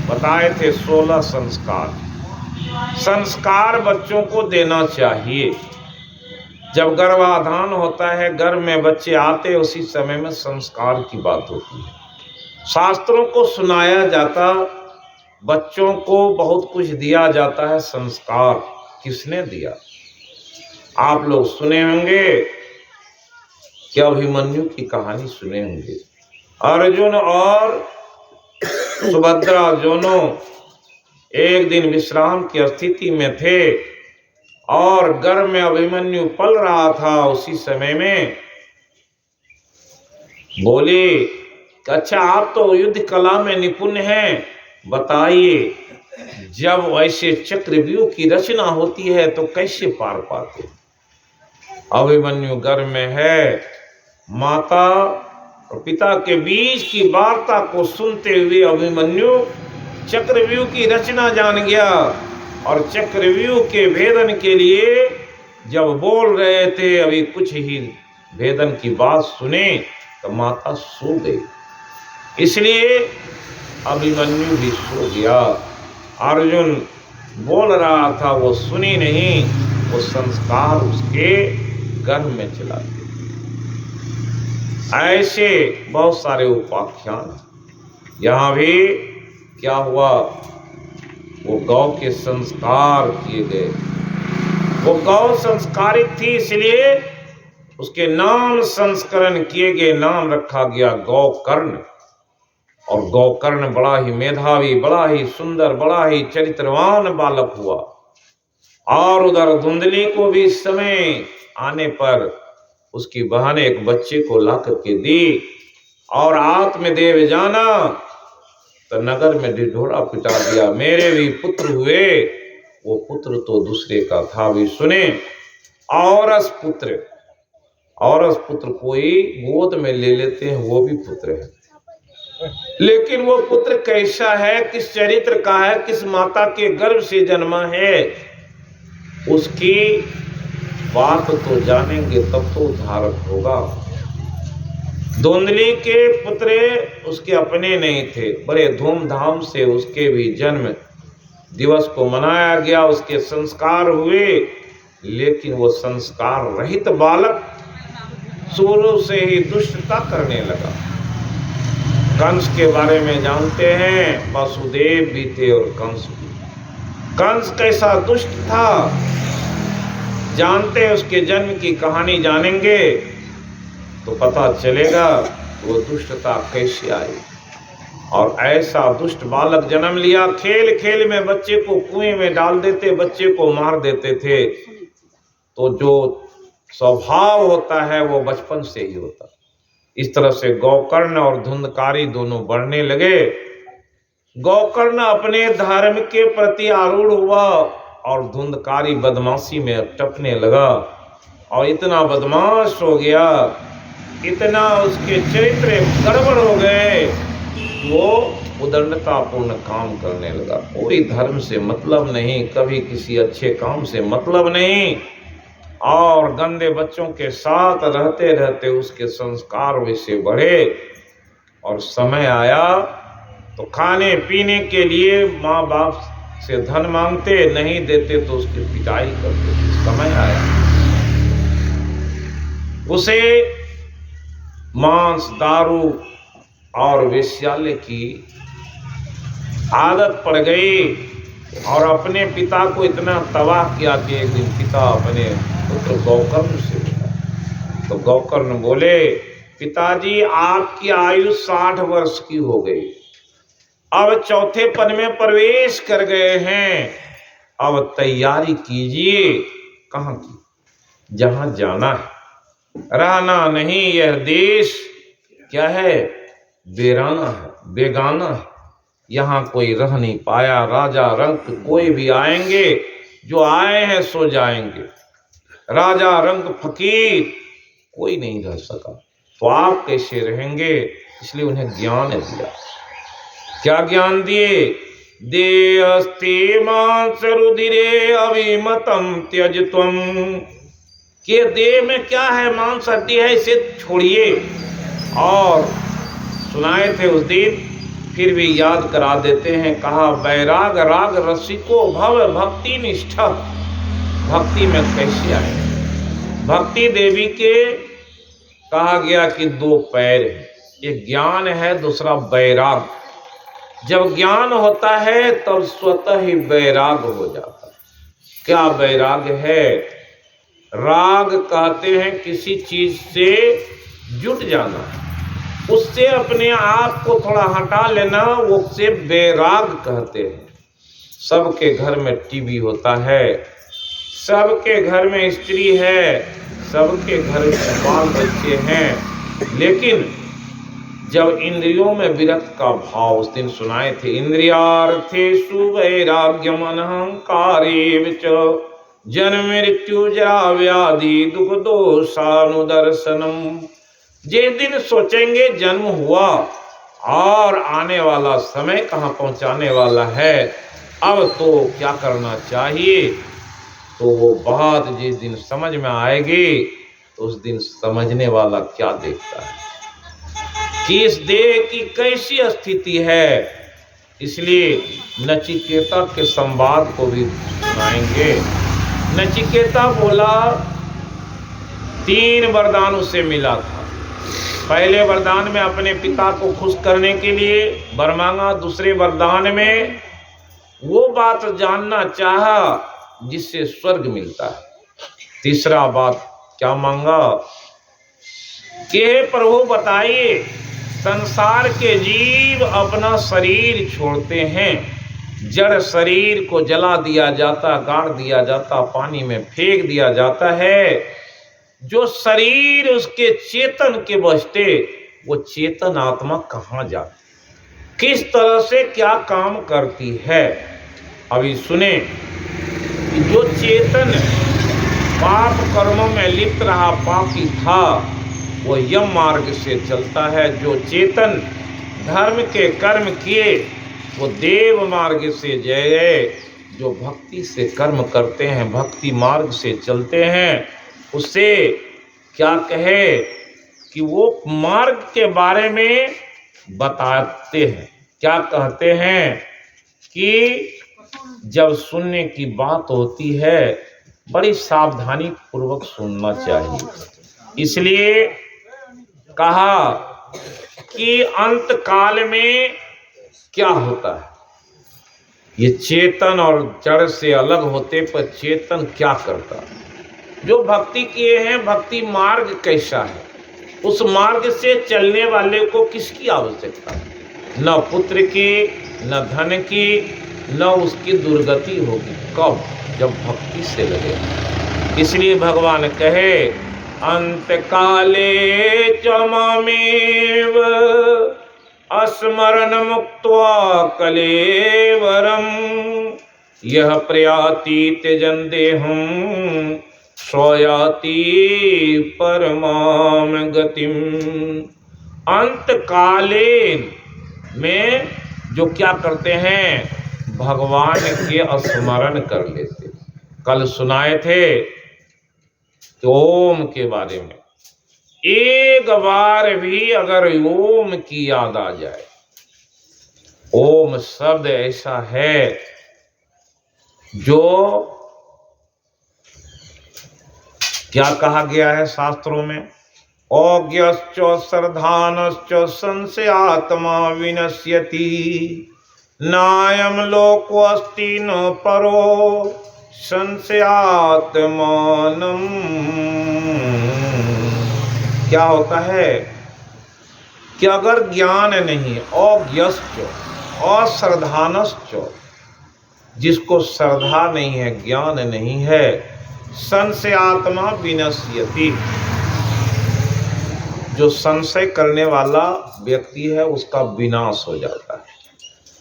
बताए थे 16 संस्कार। संस्कार बच्चों को देना चाहिए। जब गर्भाधान होता है, गर्भ में बच्चे आते, उसी समय में संस्कार की बात होती है। शास्त्रों को सुनाया जाता, बच्चों को बहुत कुछ दिया जाता है। संस्कार किसने दिया? आप लोग सुने होंगे कि अभिमन्यु की कहानी सुने होंगे। अर्जुन और सुभद्रा दोनों एक दिन विश्राम की स्थिति में थे और गर्भ में अभिमन्यु पल रहा था। उसी समय में बोले, अच्छा आप तो युद्ध कला में निपुण हैं, बताइए जब ऐसे चक्रव्यूह की रचना होती है तो कैसे पार पाते? अभिमन्यु गर्भ में है, माता और पिता के बीच की वार्ता को सुनते हुए अभिमन्यु चक्रव्यूह की रचना जान गया और चक्रव्यूह के भेदन के लिए जब बोल रहे थे, अभी कुछ ही भेदन की बात सुने तो माता सो गई, इसलिए अभिमन्यु भी सो गया। अर्जुन बोल रहा था, वो सुनी नहीं, वो संस्कार उसके गर्भ में चला गया। ऐसे बहुत सारे उपाख्यान। यहाँ भी क्या हुआ, वो गौ के संस्कार किए गए। वो गौ संस्कारित थी, इसलिए उसके नाम संस्करण किए गए, नाम रखा गया गौकर्ण। और गौकर्ण बड़ा ही मेधावी, बड़ा ही सुंदर, बड़ा ही चरित्रवान बालक हुआ। और उधर धुंधली को भी समय आने पर उसकी बहन एक बच्चे को ला करके दी और आत्मदेव जाना तो नगर में ढिढोरा पिटा दिया, मेरे भी पुत्र हुए। वो पुत्र तो दूसरे का था, भी सुने। औरस पुत्र कोई गोद में ले लेते हैं, वो भी पुत्र है, लेकिन वो पुत्र कैसा है, किस चरित्र का है, किस माता के गर्भ से जन्मा है, उसकी बात तो जानेंगे तब तो उद्धारक होगा। धुंधली के पुत्र उसके अपने नहीं थे, बड़े धूमधाम से उसके भी जन्म दिवस को मनाया गया, उसके संस्कार हुए, लेकिन वो संस्कार रहित बालक शुरू से ही दुष्टता करने लगा। कंस के बारे में जानते हैं, वासुदेव भी थे और कंस भी। कंस कैसा दुष्ट था जानते हैं, उसके जन्म की कहानी जानेंगे तो पता चलेगा वो दुष्टता कैसे आई। और ऐसा दुष्ट बालक जन्म लिया, खेल खेल में बच्चे को कुएं में डाल देते, बच्चे को मार देते थे। तो जो स्वभाव होता है वो बचपन से ही होता। इस तरह से गौकर्ण और धुंधकारी दोनों बढ़ने लगे। गौकर्ण अपने धर्म के प्रति आरूढ़ हुआ और धुंधकारी बदमाशी में टपने लगा और इतना बदमाश हो गया, इतना उसके चरित्र गड़बड़ हो गए, वो उदंडतापूर्ण काम करने लगा। कोई धर्म से मतलब नहीं, कभी किसी अच्छे काम से मतलब नहीं, और गंदे बच्चों के साथ रहते रहते उसके संस्कार वैसे बढ़े। और समय आया तो खाने पीने के लिए माँ बाप से धन मांगते, नहीं देते तो उसकी पिटाई करते। समय आया उसे मांस, दारू और वेश्यालय की आदत पड़ गई और अपने पिता को इतना तबाह किया कि एक दिन पिता अपने पुत्र गौकर्ण से बोला। तो गौकर्ण बोले, पिताजी आपकी आयु 60 वर्ष की हो गई, अब चौथे पद में प्रवेश कर गए हैं, अब तैयारी कीजिए। कहाँ की? जहां जाना है, रहना नहीं। यह देश क्या है? बेराना है, बेगाना है, यहाँ कोई रह नहीं पाया। राजा रंक कोई भी आएंगे, जो आए हैं सो जाएंगे। राजा रंक फकीर कोई नहीं रह सका, तो आप कैसे रहेंगे? इसलिए उन्हें ज्ञान दिया। क्या ज्ञान दिए? दे अस्ति मांस रुधिरे अभिमतम त्यज त्वम, कि देह में क्या है? मांस हड्डी है, इसे छोड़िए। और सुनाए थे उस दिन फिर भी याद करा देते हैं। कहा बैराग राग रसिको भव भक्ति निष्ठा। भक्ति में कैसे आए? भक्ति देवी के कहा गया कि दो पैर है, एक ज्ञान है, दूसरा बैराग। जब ज्ञान होता है तब स्वतः ही बैराग हो जाता है। क्या बैराग है? राग कहते हैं किसी चीज से जुट जाना, उससे अपने आप को थोड़ा हटा लेना, वो से बैराग कहते हैं। सबके घर में टीवी होता है, सबके घर में स्त्री है, सबके घर में बाल बच्चे हैं, लेकिन जब इंद्रियों में विरक्त का भाव, उस दिन सुनाए थे, इंद्रियार्थेषु वैराग्यम अनहंकारे च जन्म मृत्यु जरा व्याधि दुख दोषानुदर्शनम। जिस दिन सोचेंगे जन्म हुआ और आने वाला समय कहाँ पहुँचाने वाला है, अब तो क्या करना चाहिए, तो वो बात जिस दिन समझ में आएगी तो उस दिन समझने वाला क्या देखता है कि इस देह की कैसी स्थिति है। इसलिए नचिकेता के संवाद को भी सुनाएंगे। नचिकेता बोला 3 वरदान उसे मिला था। पहले वरदान में अपने पिता को खुश करने के लिए वर मांगा, दूसरे वरदान में वो बात जानना चाहा जिससे स्वर्ग मिलता है, तीसरा बात क्या मांगा कि प्रभु बताइए, संसार के जीव अपना शरीर छोड़ते हैं, जड़ शरीर को जला दिया जाता, गाड़ दिया जाता, पानी में फेंक दिया जाता है। जो शरीर उसके चेतन के बचते, वो चेतन आत्मा कहाँ जाती, किस तरह से क्या काम करती है। अभी सुने कि जो चेतन पाप कर्मों में लिप्त रहा, पापी था, वो यम मार्ग से चलता है। जो चेतन धर्म के कर्म किए, वो देव मार्ग से गए। जो भक्ति से कर्म करते हैं, भक्ति मार्ग से चलते हैं, उससे क्या कहे कि वो मार्ग के बारे में बताते हैं। क्या कहते हैं कि जब सुनने की बात होती है, बड़ी सावधानी पूर्वक सुनना चाहिए। इसलिए कहा कि अंत काल में क्या होता है, ये चेतन और जड़ से अलग होते पर चेतन क्या करता है। जो भक्ति किए हैं, भक्ति मार्ग कैसा है, उस मार्ग से चलने वाले को किसकी आवश्यकता है? न पुत्र की, न धन की, न उसकी दुर्गति होगी। कब? जब भक्ति से लगे। इसलिए भगवान कहे अंत काले च मामेव अस्मरण मुक्त्वा कलेवरम यह प्रयाति त्यजन देहम स्वयाति परमाम गतिम। अंत कालीन में जो क्या करते हैं, भगवान के स्मरण कर लेते। कल सुनाए थे तो ओम के बारे में, एक बार भी अगर ओम की याद आ जाए, ओम शब्द ऐसा है जो क्या कहा गया है शास्त्रों में, अज्ञश्च श्रद्धानश्च संशयात्मा विनश्यति नायम लोको अस्ति न परो संशयात्मानम। क्या होता है कि अगर ज्ञान नहीं, अज्ञश्च अश्रद्धानश्च, जिसको श्रद्धा नहीं है, ज्ञान नहीं है, संशयात्मा विनश्यति, जो संशय करने वाला व्यक्ति है उसका विनाश हो जाता है।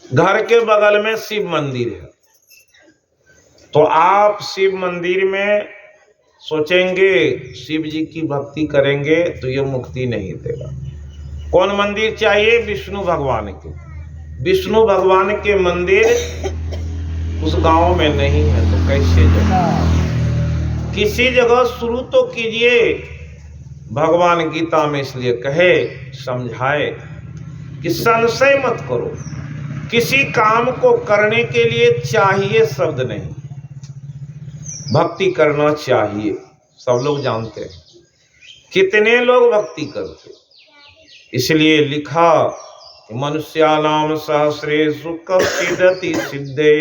घर के बगल में शिव मंदिर है, तो आप शिव मंदिर में सोचेंगे शिव जी की भक्ति करेंगे तो ये मुक्ति नहीं देगा। कौन मंदिर चाहिए? विष्णु भगवान के। विष्णु भगवान के मंदिर उस गांव में नहीं है तो कैसे जाए? किसी जगह शुरू तो कीजिए। भगवान गीता में इसलिए कहे, समझाए कि संशय मत करो। किसी काम को करने के लिए चाहिए शब्द नहीं, भक्ति करना चाहिए। सब लोग जानते हैं, कितने लोग भक्ति करते। इसलिए लिखा मनुष्यानाम सहस्रेषु कश्चिदति सिद्धे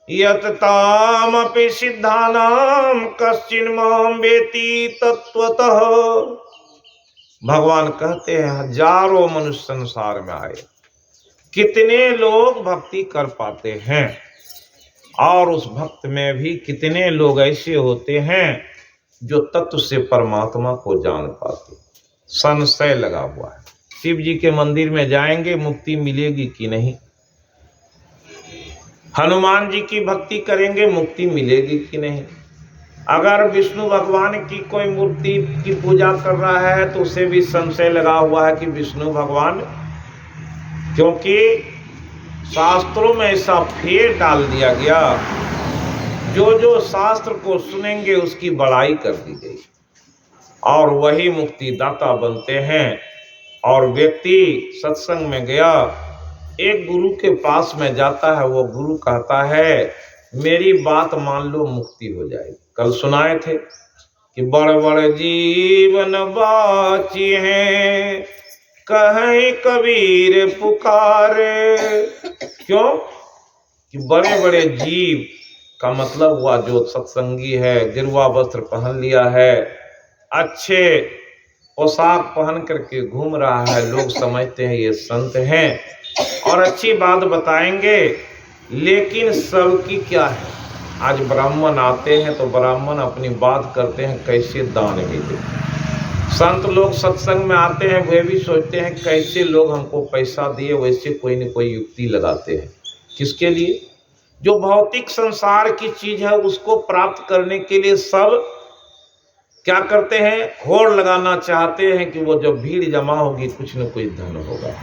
यत तामपि सिद्धानाम कश्चिन माम वेति तत्वतः। भगवान कहते हैं हजारों मनुष्य संसार में आए, कितने लोग भक्ति कर पाते हैं, और उस भक्त में भी कितने लोग ऐसे होते हैं जो तत्व से परमात्मा को जान पाते। संशय लगा हुआ है। शिव जी के मंदिर में जाएंगे, मुक्ति मिलेगी कि नहीं? हनुमान जी की भक्ति करेंगे, मुक्ति मिलेगी कि नहीं? अगर विष्णु भगवान की कोई मूर्ति की पूजा कर रहा है तो उसे भी संशय लगा हुआ है कि विष्णु भगवान, क्योंकि शास्त्रों में ऐसा फेर डाल दिया गया, जो जो शास्त्र को सुनेंगे उसकी बड़ाई कर दी गई, और वही मुक्तिदाता बनते हैं। और व्यक्ति सत्संग में गया, एक गुरु के पास में जाता है, वो गुरु कहता है मेरी बात मान लो, मुक्ति हो जाएगी। कल सुनाए थे कि बड़े बड़े जीवन बाची हैं, कहीं कबीर पुकारे। क्यों? कि बड़े बड़े जीव का मतलब हुआ जो सत्संगी है, गिरुआ वस्त्र पहन लिया है, अच्छे पोशाक पहन करके घूम रहा है, लोग समझते हैं ये संत हैं और अच्छी बात बताएंगे। लेकिन सबकी क्या है, आज ब्राह्मण आते हैं तो ब्राह्मण अपनी बात करते हैं कैसे दान मिले। संत लोग सत्संग में आते हैं, वे भी सोचते हैं कैसे लोग हमको पैसा दिए, वैसे कोई न कोई युक्ति लगाते हैं। किसके लिए? जो भौतिक संसार की चीज है उसको प्राप्त करने के लिए सब क्या करते हैं, होड़ लगाना चाहते हैं कि वो जब भीड़ जमा होगी कुछ न कुछ धन होगा।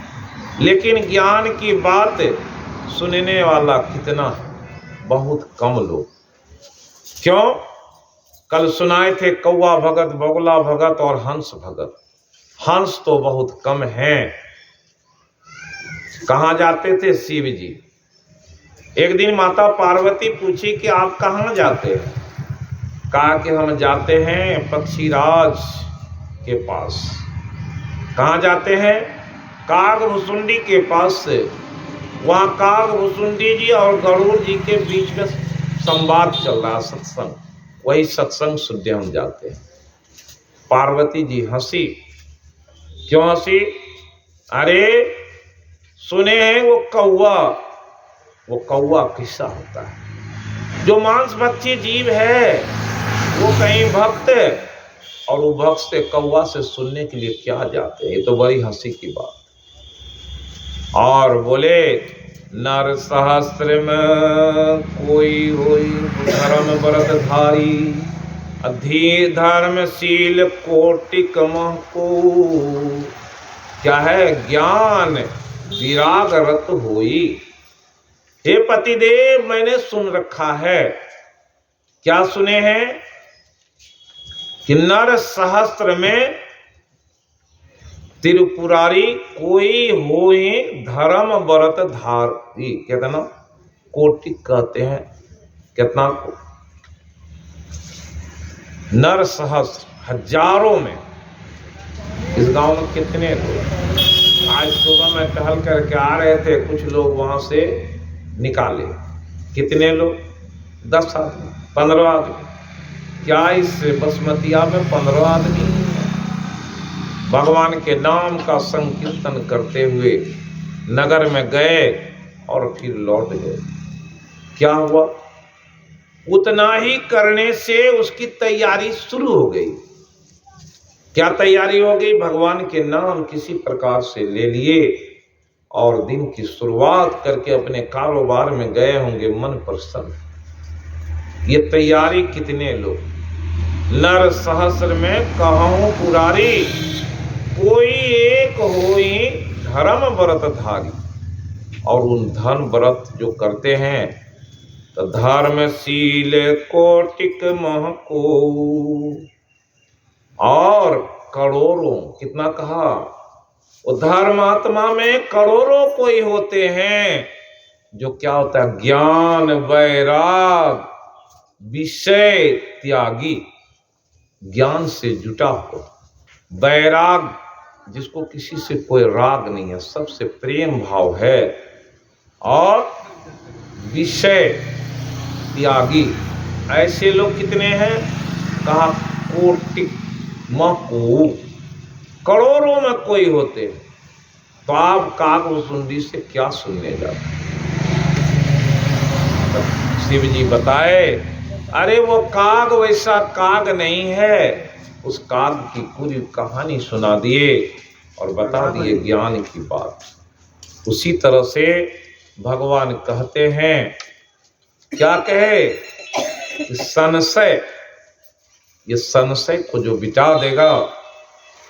लेकिन ज्ञान की बात सुनने वाला कितना है? बहुत कम लोग। क्यों? कल सुनाए थे कौवा भगत, बगुला भगत और हंस भगत। हंस तो बहुत कम हैं। कहाँ जाते थे शिव जी? एक दिन माता पार्वती पूछी कि आप कहाँ जाते हैं? कहा कि हम जाते हैं पक्षीराज के पास। कहाँ जाते हैं? काग भुसुंडी के पास से। वहाँ काग भुसुंडी जी और गरुड़ जी के बीच में संवाद चल रहा, सत्संग, वही सत्संग सुनने हम जाते हैं। पार्वती जी हंसी। क्यों हंसी? अरे सुने हैं वो कौवा किस्सा होता है, जो मांस भक्षी जीव है वो कहीं भक्त, और वो भक्त से कौवा से सुनने के लिए क्या जाते हैं? ये तो बड़ी हंसी की बात। और बोले नर सहस्त्र में कोई होई धर्म व्रत धारी, अधी धर्मशील कोटिक महको। क्या है? ज्ञान विराग रत होई। हे पतिदेव, मैंने सुन रखा है। क्या सुने हैं? कि नर सहस्त्र में त्रिपुरारी कोई होए धर्म व्रत धारी। कितना? कोटि कहते हैं। कितना को? नर सहस्त्र, हजारों में। इस गांव में कितने लोग? आज सुबह में टहल करके आ रहे थे, कुछ लोग वहां से निकाले। कितने लोग? 10 आदमी, 15 आदमी। क्या इस बसमतिया में 15 आदमी? भगवान के नाम का संकीर्तन करते हुए नगर में गए और फिर लौट गए। क्या हुआ? उतना ही करने से उसकी तैयारी शुरू हो गई। क्या तैयारी हो गई? भगवान के नाम किसी प्रकार से ले लिए और दिन की शुरुआत करके अपने कारोबार में गए होंगे मन प्रसन्न। ये तैयारी कितने लोग? नर सहस्र में कहूँ पुरारी, कोई एक होई धर्म व्रत धारी। और उन धर्म व्रत जो करते हैं तो धर्मशील कोटिक महको, और करोड़ों, कितना कहा? वो धर्मात्मा में करोड़ों कोई होते हैं जो क्या होता है, ज्ञान वैराग विषय त्यागी, ज्ञान से जुटा हो, वैराग जिसको किसी से कोई राग नहीं है, सबसे प्रेम भाव है, और विषय त्यागी। ऐसे लोग कितने हैं? कहा कोटि मको, करोड़ों में कोई होते हैं। तो आप कागभुसुंडी से क्या सुनने जाते? शिव जी बताए, अरे वो काग वैसा काग नहीं है। उस काग की पूरी कहानी सुना दिए और बता दिए ज्ञान की बात। उसी तरह से भगवान कहते हैं, क्या कहे कि संशय, ये संशय को जो मिटा देगा।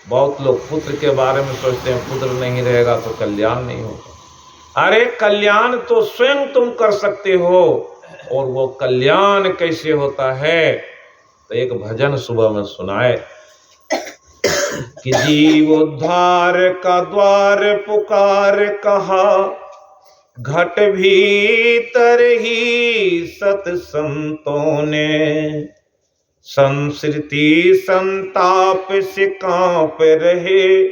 बहुत लोग पुत्र के बारे में सोचते हैं, पुत्र नहीं रहेगा तो कल्याण नहीं होगा। अरे कल्याण तो स्वयं तुम कर सकते हो, और वो कल्याण कैसे होता है? तो एक भजन सुबह में सुनाए कि जीव उद्धार का द्वार पुकार कहा, घट भीतर ही सत संतों ने, संस्कृति संताप से कांप रहे,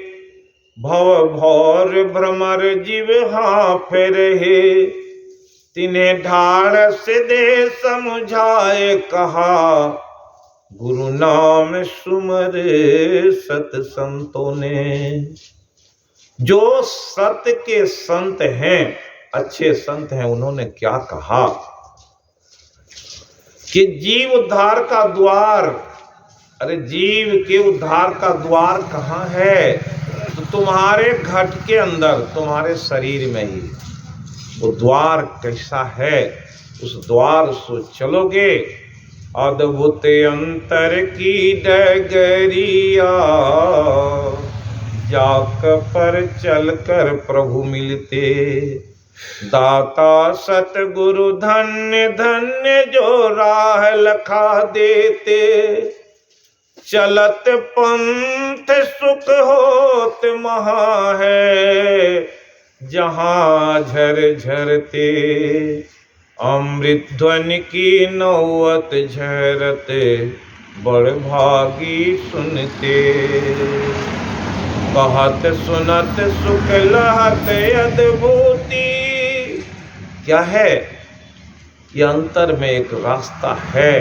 भव भौर भ्रमर जीव हाँफ रहे, तिन्हें ढाढ़स दे समझाए कहा, गुरु नाम सुमर सत संतों ने। जो सत्य के संत हैं, अच्छे संत हैं, उन्होंने क्या कहा कि जीव उद्धार का द्वार, अरे जीव के उद्धार का द्वार कहाँ है? तो तुम्हारे घट के अंदर, तुम्हारे शरीर में ही वो द्वार कैसा है, उस द्वार से चलोगे, अद्भुत अंतर की डगरिया, जाक पर चलकर प्रभु मिलते, दाता सतगुरु धन्य धन्य जो राह लखा देते, चलत पंथ सुख होत महा है, जहाँ झर झरते, अमृत ध्वनि की नौवत झरते, बड़ भागी सुनते, कहत सुनत सुख लहत अद्भुति। क्या है? ये अंतर में एक रास्ता है,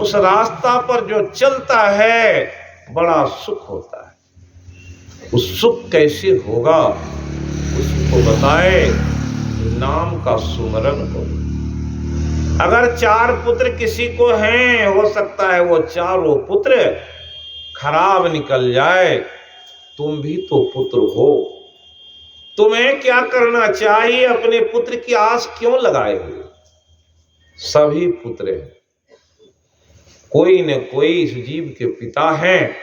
उस रास्ता पर जो चलता है बड़ा सुख होता है। उस सुख कैसे होगा उसको बताए, नाम का सुमरन हो। अगर 4 पुत्र किसी को हैं, हो सकता है वो चारों पुत्र खराब निकल जाए, तुम भी तो पुत्र हो। तुम्हें क्या करना चाहिए? अपने पुत्र की आस क्यों लगाए हुए? सभी पुत्र हैं, कोई न कोई इस जीव के पिता हैं,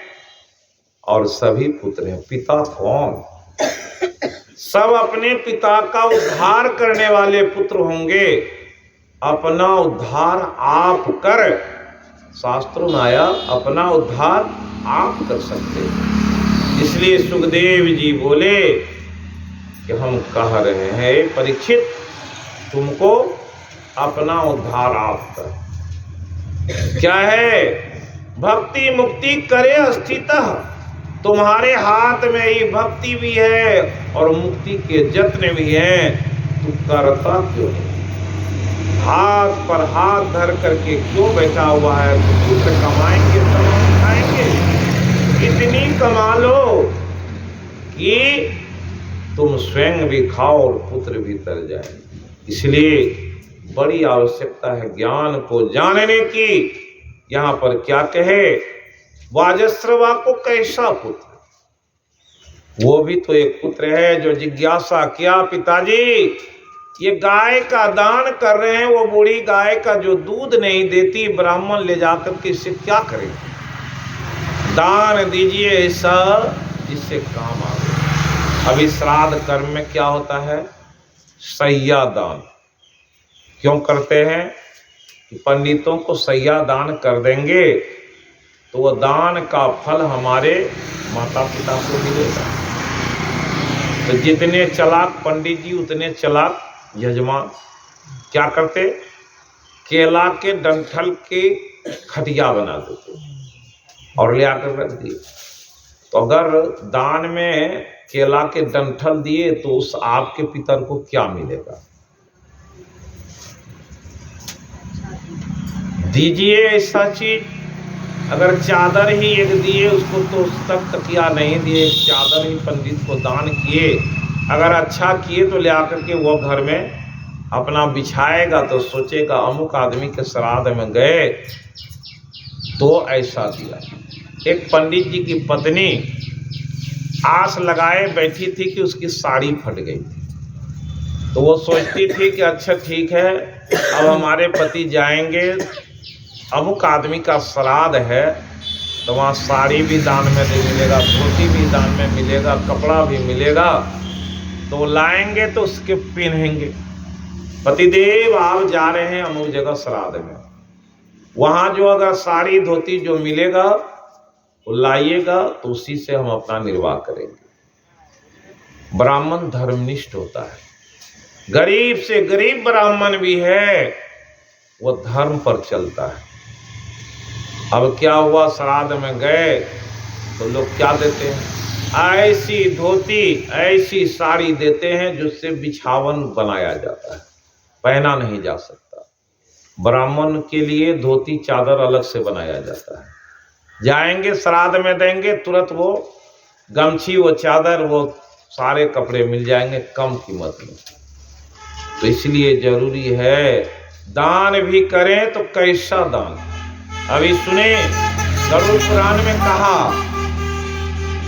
और सभी पुत्र हैं। पिता कौन? सब अपने पिता का उद्धार करने वाले पुत्र होंगे। अपना उद्धार आप कर, शास्त्रों में आया, अपना उद्धार आप कर सकते। इसलिए सुखदेव जी बोले कि हम कह रहे हैं, परीक्षित तुमको अपना उद्धार आप कर। क्या है? भक्ति मुक्ति करे स्थितः, तुम्हारे हाथ में ही भक्ति भी है और मुक्ति के जत्न भी हैं, तू करता क्यों नहीं? हाथ पर हाथ धर करके क्यों बैठा हुआ है? तो पुत्र कमाएंगे तब हम खाएंगे। इतनी कमा लो कि तुम स्वयं भी खाओ और पुत्र भी तर जाए। इसलिए बड़ी आवश्यकता है ज्ञान को जानने की। यहाँ पर क्या कहे? वाजस्रवा को कैसा पुत्र? वो भी तो एक पुत्र है जो जिज्ञासा किया, पिताजी ये गाय का दान कर रहे हैं, वो बूढ़ी गाय का जो दूध नहीं देती, ब्राह्मण ले जाकर के इससे क्या करें? दान दीजिए ऐसा जिससे काम आवे। अभी श्राद्ध कर्म में क्या होता है? सैया दान। क्यों करते हैं? कि पंडितों को सैया दान कर देंगे तो वह दान का फल हमारे माता पिता को मिलेगा। तो जितने चालाक पंडित जी उतने चालाक यजमान। क्या करते? केला के डंठल के खटिया बना देते और ले आकर रख दिए। तो अगर दान में केला के डंठल दिए तो उस आपके पितर को क्या मिलेगा? दीजिए ऐसा चीज। अगर चादर ही एक दिए उसको, तो उस तक तकिया नहीं दिए, चादर ही पंडित को दान किए। अगर अच्छा किए तो ले आकर के वो घर में अपना बिछाएगा तो सोचेगा अमुक आदमी के श्राद्ध में गए तो ऐसा दिया। एक पंडित जी की पत्नी आस लगाए बैठी थी कि उसकी साड़ी फट गई थी। तो वो सोचती थी कि अच्छा ठीक है, अब हमारे पति जाएंगे, अमुक आदमी का श्राद्ध है, तो वहाँ साड़ी भी दान में दे मिलेगा, धोती भी दान में मिलेगा, कपड़ा भी मिलेगा, तो लाएंगे तो उसके पहनेंगे। पतिदेव आप जा रहे हैं अमुक जगह श्राद्ध में, वहाँ जो अगर साड़ी धोती जो मिलेगा वो लाइएगा तो उसी से हम अपना निर्वाह करेंगे। ब्राह्मण धर्मनिष्ठ होता है, गरीब से गरीब ब्राह्मण भी है वो धर्म पर चलता है। अब क्या हुआ, श्राद्ध में गए तो लोग क्या देते हैं? ऐसी धोती ऐसी साड़ी देते हैं जिससे बिछावन बनाया जाता है, पहना नहीं जा सकता। ब्राह्मण के लिए धोती चादर अलग से बनाया जाता है। जाएंगे श्राद्ध में देंगे, तुरंत वो गमछी वो चादर वो सारे कपड़े मिल जाएंगे कम कीमत में। तो इसलिए जरूरी है दान भी करें तो कैसा दान। अभी सुने गरुड़ पुराण में कहा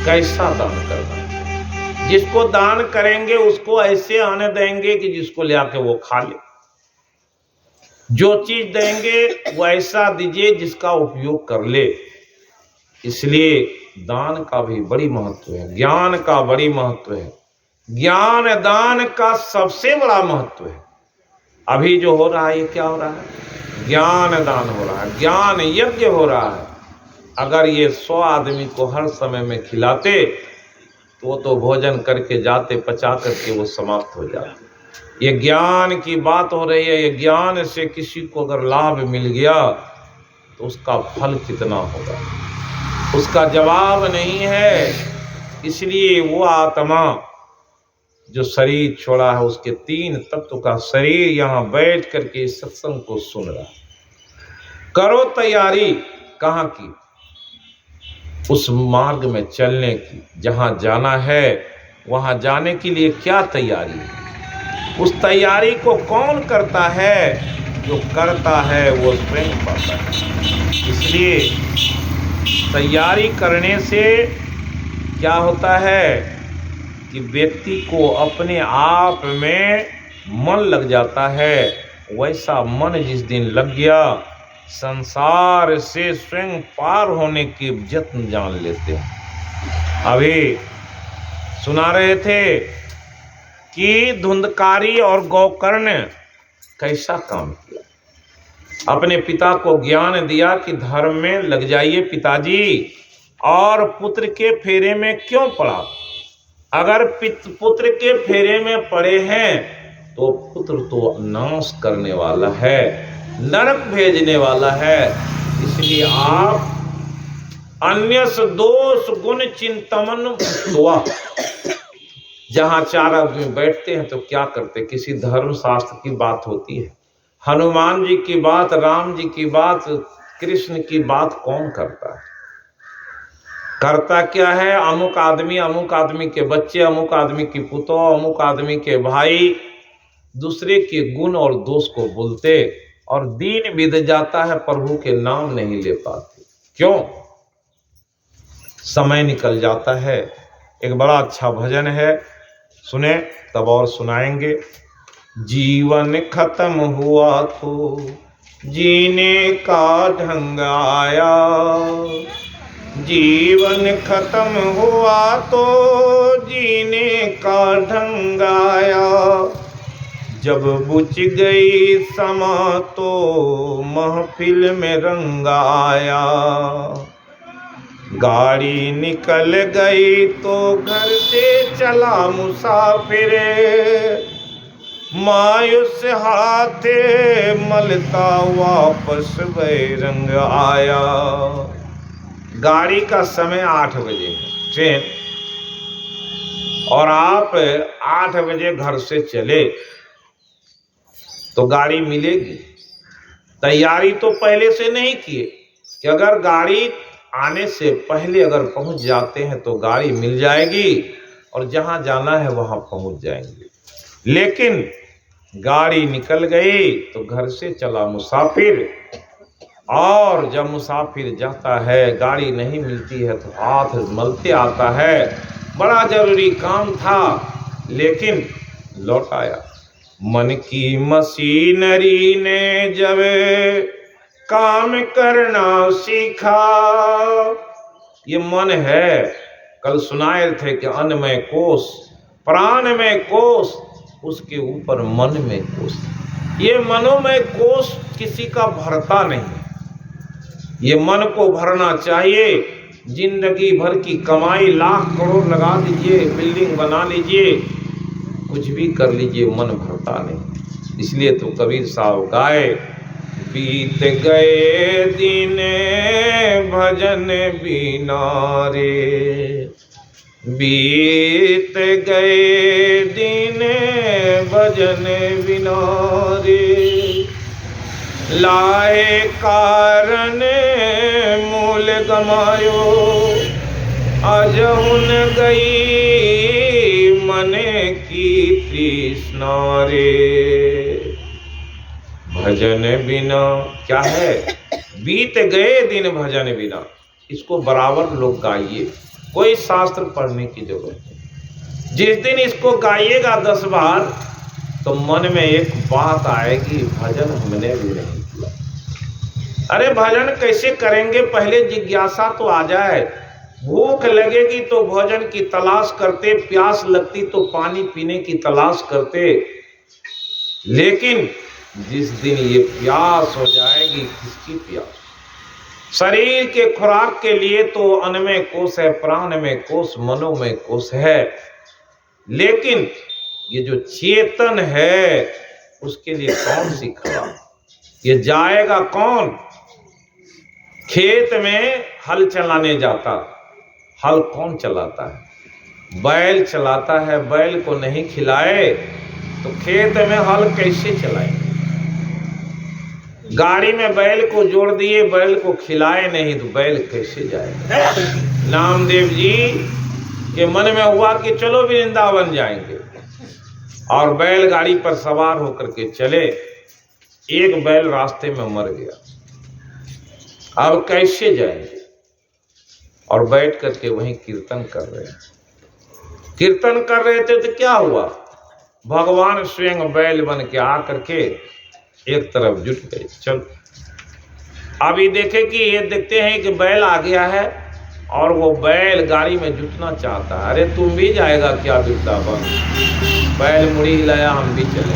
कैसा दान करना। जिसको दान करेंगे उसको ऐसे आने देंगे कि जिसको ले आके वो खा ले। जो चीज देंगे वो ऐसा दीजिए जिसका उपयोग कर ले। इसलिए दान का भी बड़ी महत्व है, ज्ञान का बड़ी महत्व है। ज्ञान दान का सबसे बड़ा महत्व है। अभी जो हो रहा है ये क्या हो रहा है? ज्ञान दान हो रहा है, ज्ञान यज्ञ हो रहा है। अगर ये 100 आदमी को हर समय में खिलाते तो वो तो भोजन करके जाते, पचा करके वो समाप्त हो जाते। ये ज्ञान की बात हो रही है। ये ज्ञान से किसी को अगर लाभ मिल गया तो उसका फल कितना होगा, उसका जवाब नहीं है। इसलिए वो आत्मा जो शरीर छोड़ा है उसके 3 तत्व का शरीर यहाँ बैठ करके इस सत्संग को सुन रहा। करो तैयारी कहाँ की? उस मार्ग में चलने की। जहाँ जाना है वहाँ जाने के लिए क्या तैयारी है? उस तैयारी को कौन करता है? जो करता है वो स्वयं पाता है। इसलिए तैयारी करने से क्या होता है कि व्यक्ति को अपने आप में मन लग जाता है। वैसा मन जिस दिन लग गया संसार से स्वयं पार होने के यत्न जान लेते हैं। अभी सुना रहे थे कि धुंधकारी और गौकर्ण कैसा काम किया। अपने पिता को ज्ञान दिया कि धर्म में लग जाइए पिताजी, और पुत्र के फेरे में क्यों पड़ा? अगर पुत्र के फेरे में पड़े हैं तो पुत्र तो नाश करने वाला है, नरक भेजने वाला है। इसलिए आप अन्य दोष गुण चिंतन हुआ। जहाँ 4 आदमी बैठते हैं तो क्या करते? किसी धर्म शास्त्र की बात होती है, हनुमान जी की बात, राम जी की बात, कृष्ण की बात कौन करता है? करता क्या है? अमुक आदमी के बच्चे, अमुक आदमी की पुतौ, अमुक आदमी के भाई दूसरे के गुण और दोष को बोलते और दिन बीत जाता है, प्रभु के नाम नहीं ले पाते। क्यों? समय निकल जाता है। एक बड़ा अच्छा भजन है, सुने तब और सुनाएंगे। जीवन खत्म हुआ तो जीने का ढंग आया, जीवन खत्म हुआ तो जीने का ढंग आया, जब बुझ गई समा तो महफिल में रंग आया। गाड़ी निकल गई तो घर से चला मुसाफिर, मायूस हाथे मलता वापस बैरंग आया। गाड़ी का समय 8 बजे है ट्रेन, और आप 8 बजे घर से चले तो गाड़ी मिलेगी। तैयारी तो पहले से नहीं किए कि अगर गाड़ी आने से पहले अगर पहुंच जाते हैं तो गाड़ी मिल जाएगी और जहां जाना है वहां पहुंच जाएंगे। लेकिन गाड़ी निकल गई तो घर से चला मुसाफिर, और जब मुसाफिर जाता है गाड़ी नहीं मिलती है तो हाथ मलते आता है। बड़ा जरूरी काम था लेकिन लौट आया। मन की मशीनरी ने जब काम करना सीखा, ये मन है, कल सुनाए थे कि अन्न में कोष, प्राण में कोष, उसके ऊपर मन में कोष। ये मनों में कोष किसी का भरता नहीं, ये मन को भरना चाहिए। जिंदगी भर की कमाई लाख करोड़ लगा दीजिए, बिल्डिंग बना लीजिए, कुछ भी कर लीजिए, मन भरता नहीं। इसलिए तो कबीर साहब गाए, बीत गए दिन भजन बिना रे, बीत गए दिन भजन बिना रे, लाए कारण मूल गमायो, अजहुन गई मन की तृष्णा रे। भजन बिना क्या है? बीत गए दिन भजन बिना। इसको बराबर लोग गाइए, कोई शास्त्र पढ़ने की जरूरत नहीं। जिस दिन इसको गाइएगा 10 बार तो मन में एक बात आएगी, भजन हमने भी नहीं किया। अरे भजन कैसे करेंगे? पहले जिज्ञासा तो आ जाए। भूख लगेगी तो भोजन की तलाश करते, प्यास लगती तो पानी पीने की तलाश करते। लेकिन जिस दिन ये प्यास हो जाएगी, किसकी प्यास? शरीर के खुराक के लिए तो अन्न में कोष है, प्राण में कोष, मनों में कोष है। लेकिन ये जो चेतन है उसके लिए कौन सी खुराक? ये जाएगा कौन? खेत में हल चलाने जाता, हल कौन चलाता है? बैल चलाता है। बैल को नहीं खिलाए तो खेत में हल कैसे चलाए? गाड़ी में बैल को जोड़ दिए, बैल को खिलाए नहीं तो बैल कैसे जाएगा? नामदेव जी के मन में हुआ कि चलो वृंदावन जाएंगे, और बैलगाड़ी पर सवार होकर के चले। एक बैल रास्ते में मर गया, अब कैसे जाएंगे? और बैठ करके वहीं कीर्तन कर रहे हैं। कीर्तन कर रहे थे तो क्या हुआ? भगवान स्वयं बैल बन के आ करके एक तरफ जुट गए। चल अभी देखे कि ये देखते हैं कि बैल आ गया है और वो बैल गाड़ी में जुटना चाहता है। अरे तुम भी जाएगा क्या वृंदावन? बैल मुड़ी हिलाया, हम भी चले।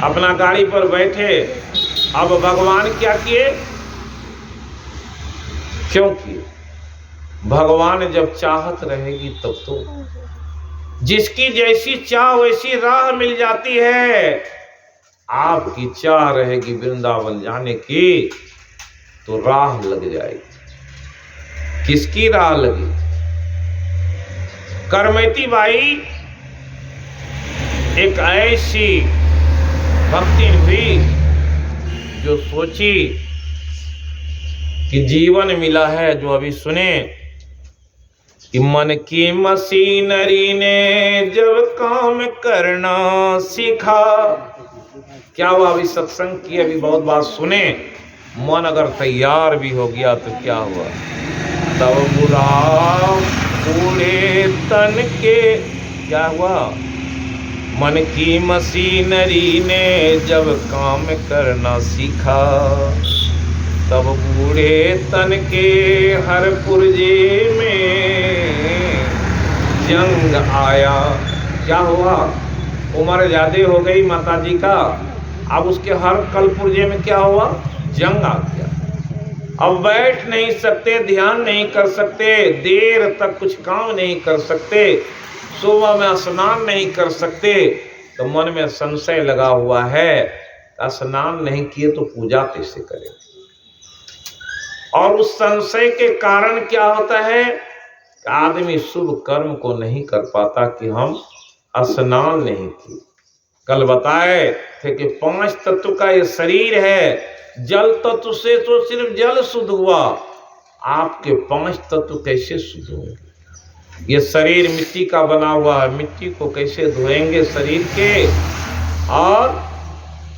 अपना गाड़ी पर बैठे। अब भगवान क्या किए? क्यों किए? भगवान जब चाहत रहेगी तब तो जिसकी जैसी चाह वैसी राह मिल जाती है। आपकी चाह रहेगी वृंदावन जाने की तो राह लग जाएगी। किसकी राह लगी? करमैती बाई एक ऐसी भक्ति हुई जो सोची कि जीवन मिला है, जो अभी सुने कि मन की मशीनरी ने जब काम करना सीखा। क्या हुआ? अभी सत्संग की अभी बहुत बात सुने, मन अगर तैयार भी हो गया तो क्या हुआ? तब बुरा बूढ़े तन के क्या हुआ? मन की मशीनरी ने जब काम करना सीखा, तब बूढ़े तन के हर पुर्जे में जंग आया। क्या हुआ? उम्र ज्यादा हो गई माताजी का, अब उसके हर कल पुर्जे में क्या हुआ? जंग आ गया। अब बैठ नहीं सकते, ध्यान नहीं कर सकते, देर तक कुछ काम नहीं कर सकते, सुबह में स्नान नहीं कर सकते, तो मन में संशय लगा हुआ है, स्नान नहीं किए तो पूजा कैसे करें। और उस संशय के कारण क्या होता है, आदमी शुभ कर्म को नहीं कर पाता कि हम स्नान नहीं किए। कल बताए थे कि 5 तत्व का ये शरीर है, जल तत्व से तो सिर्फ जल शुद्ध हुआ, आपके 5 तत्व कैसे शुद्ध होंगे। ये शरीर मिट्टी का बना हुआ है, मिट्टी को कैसे धोएंगे शरीर के, और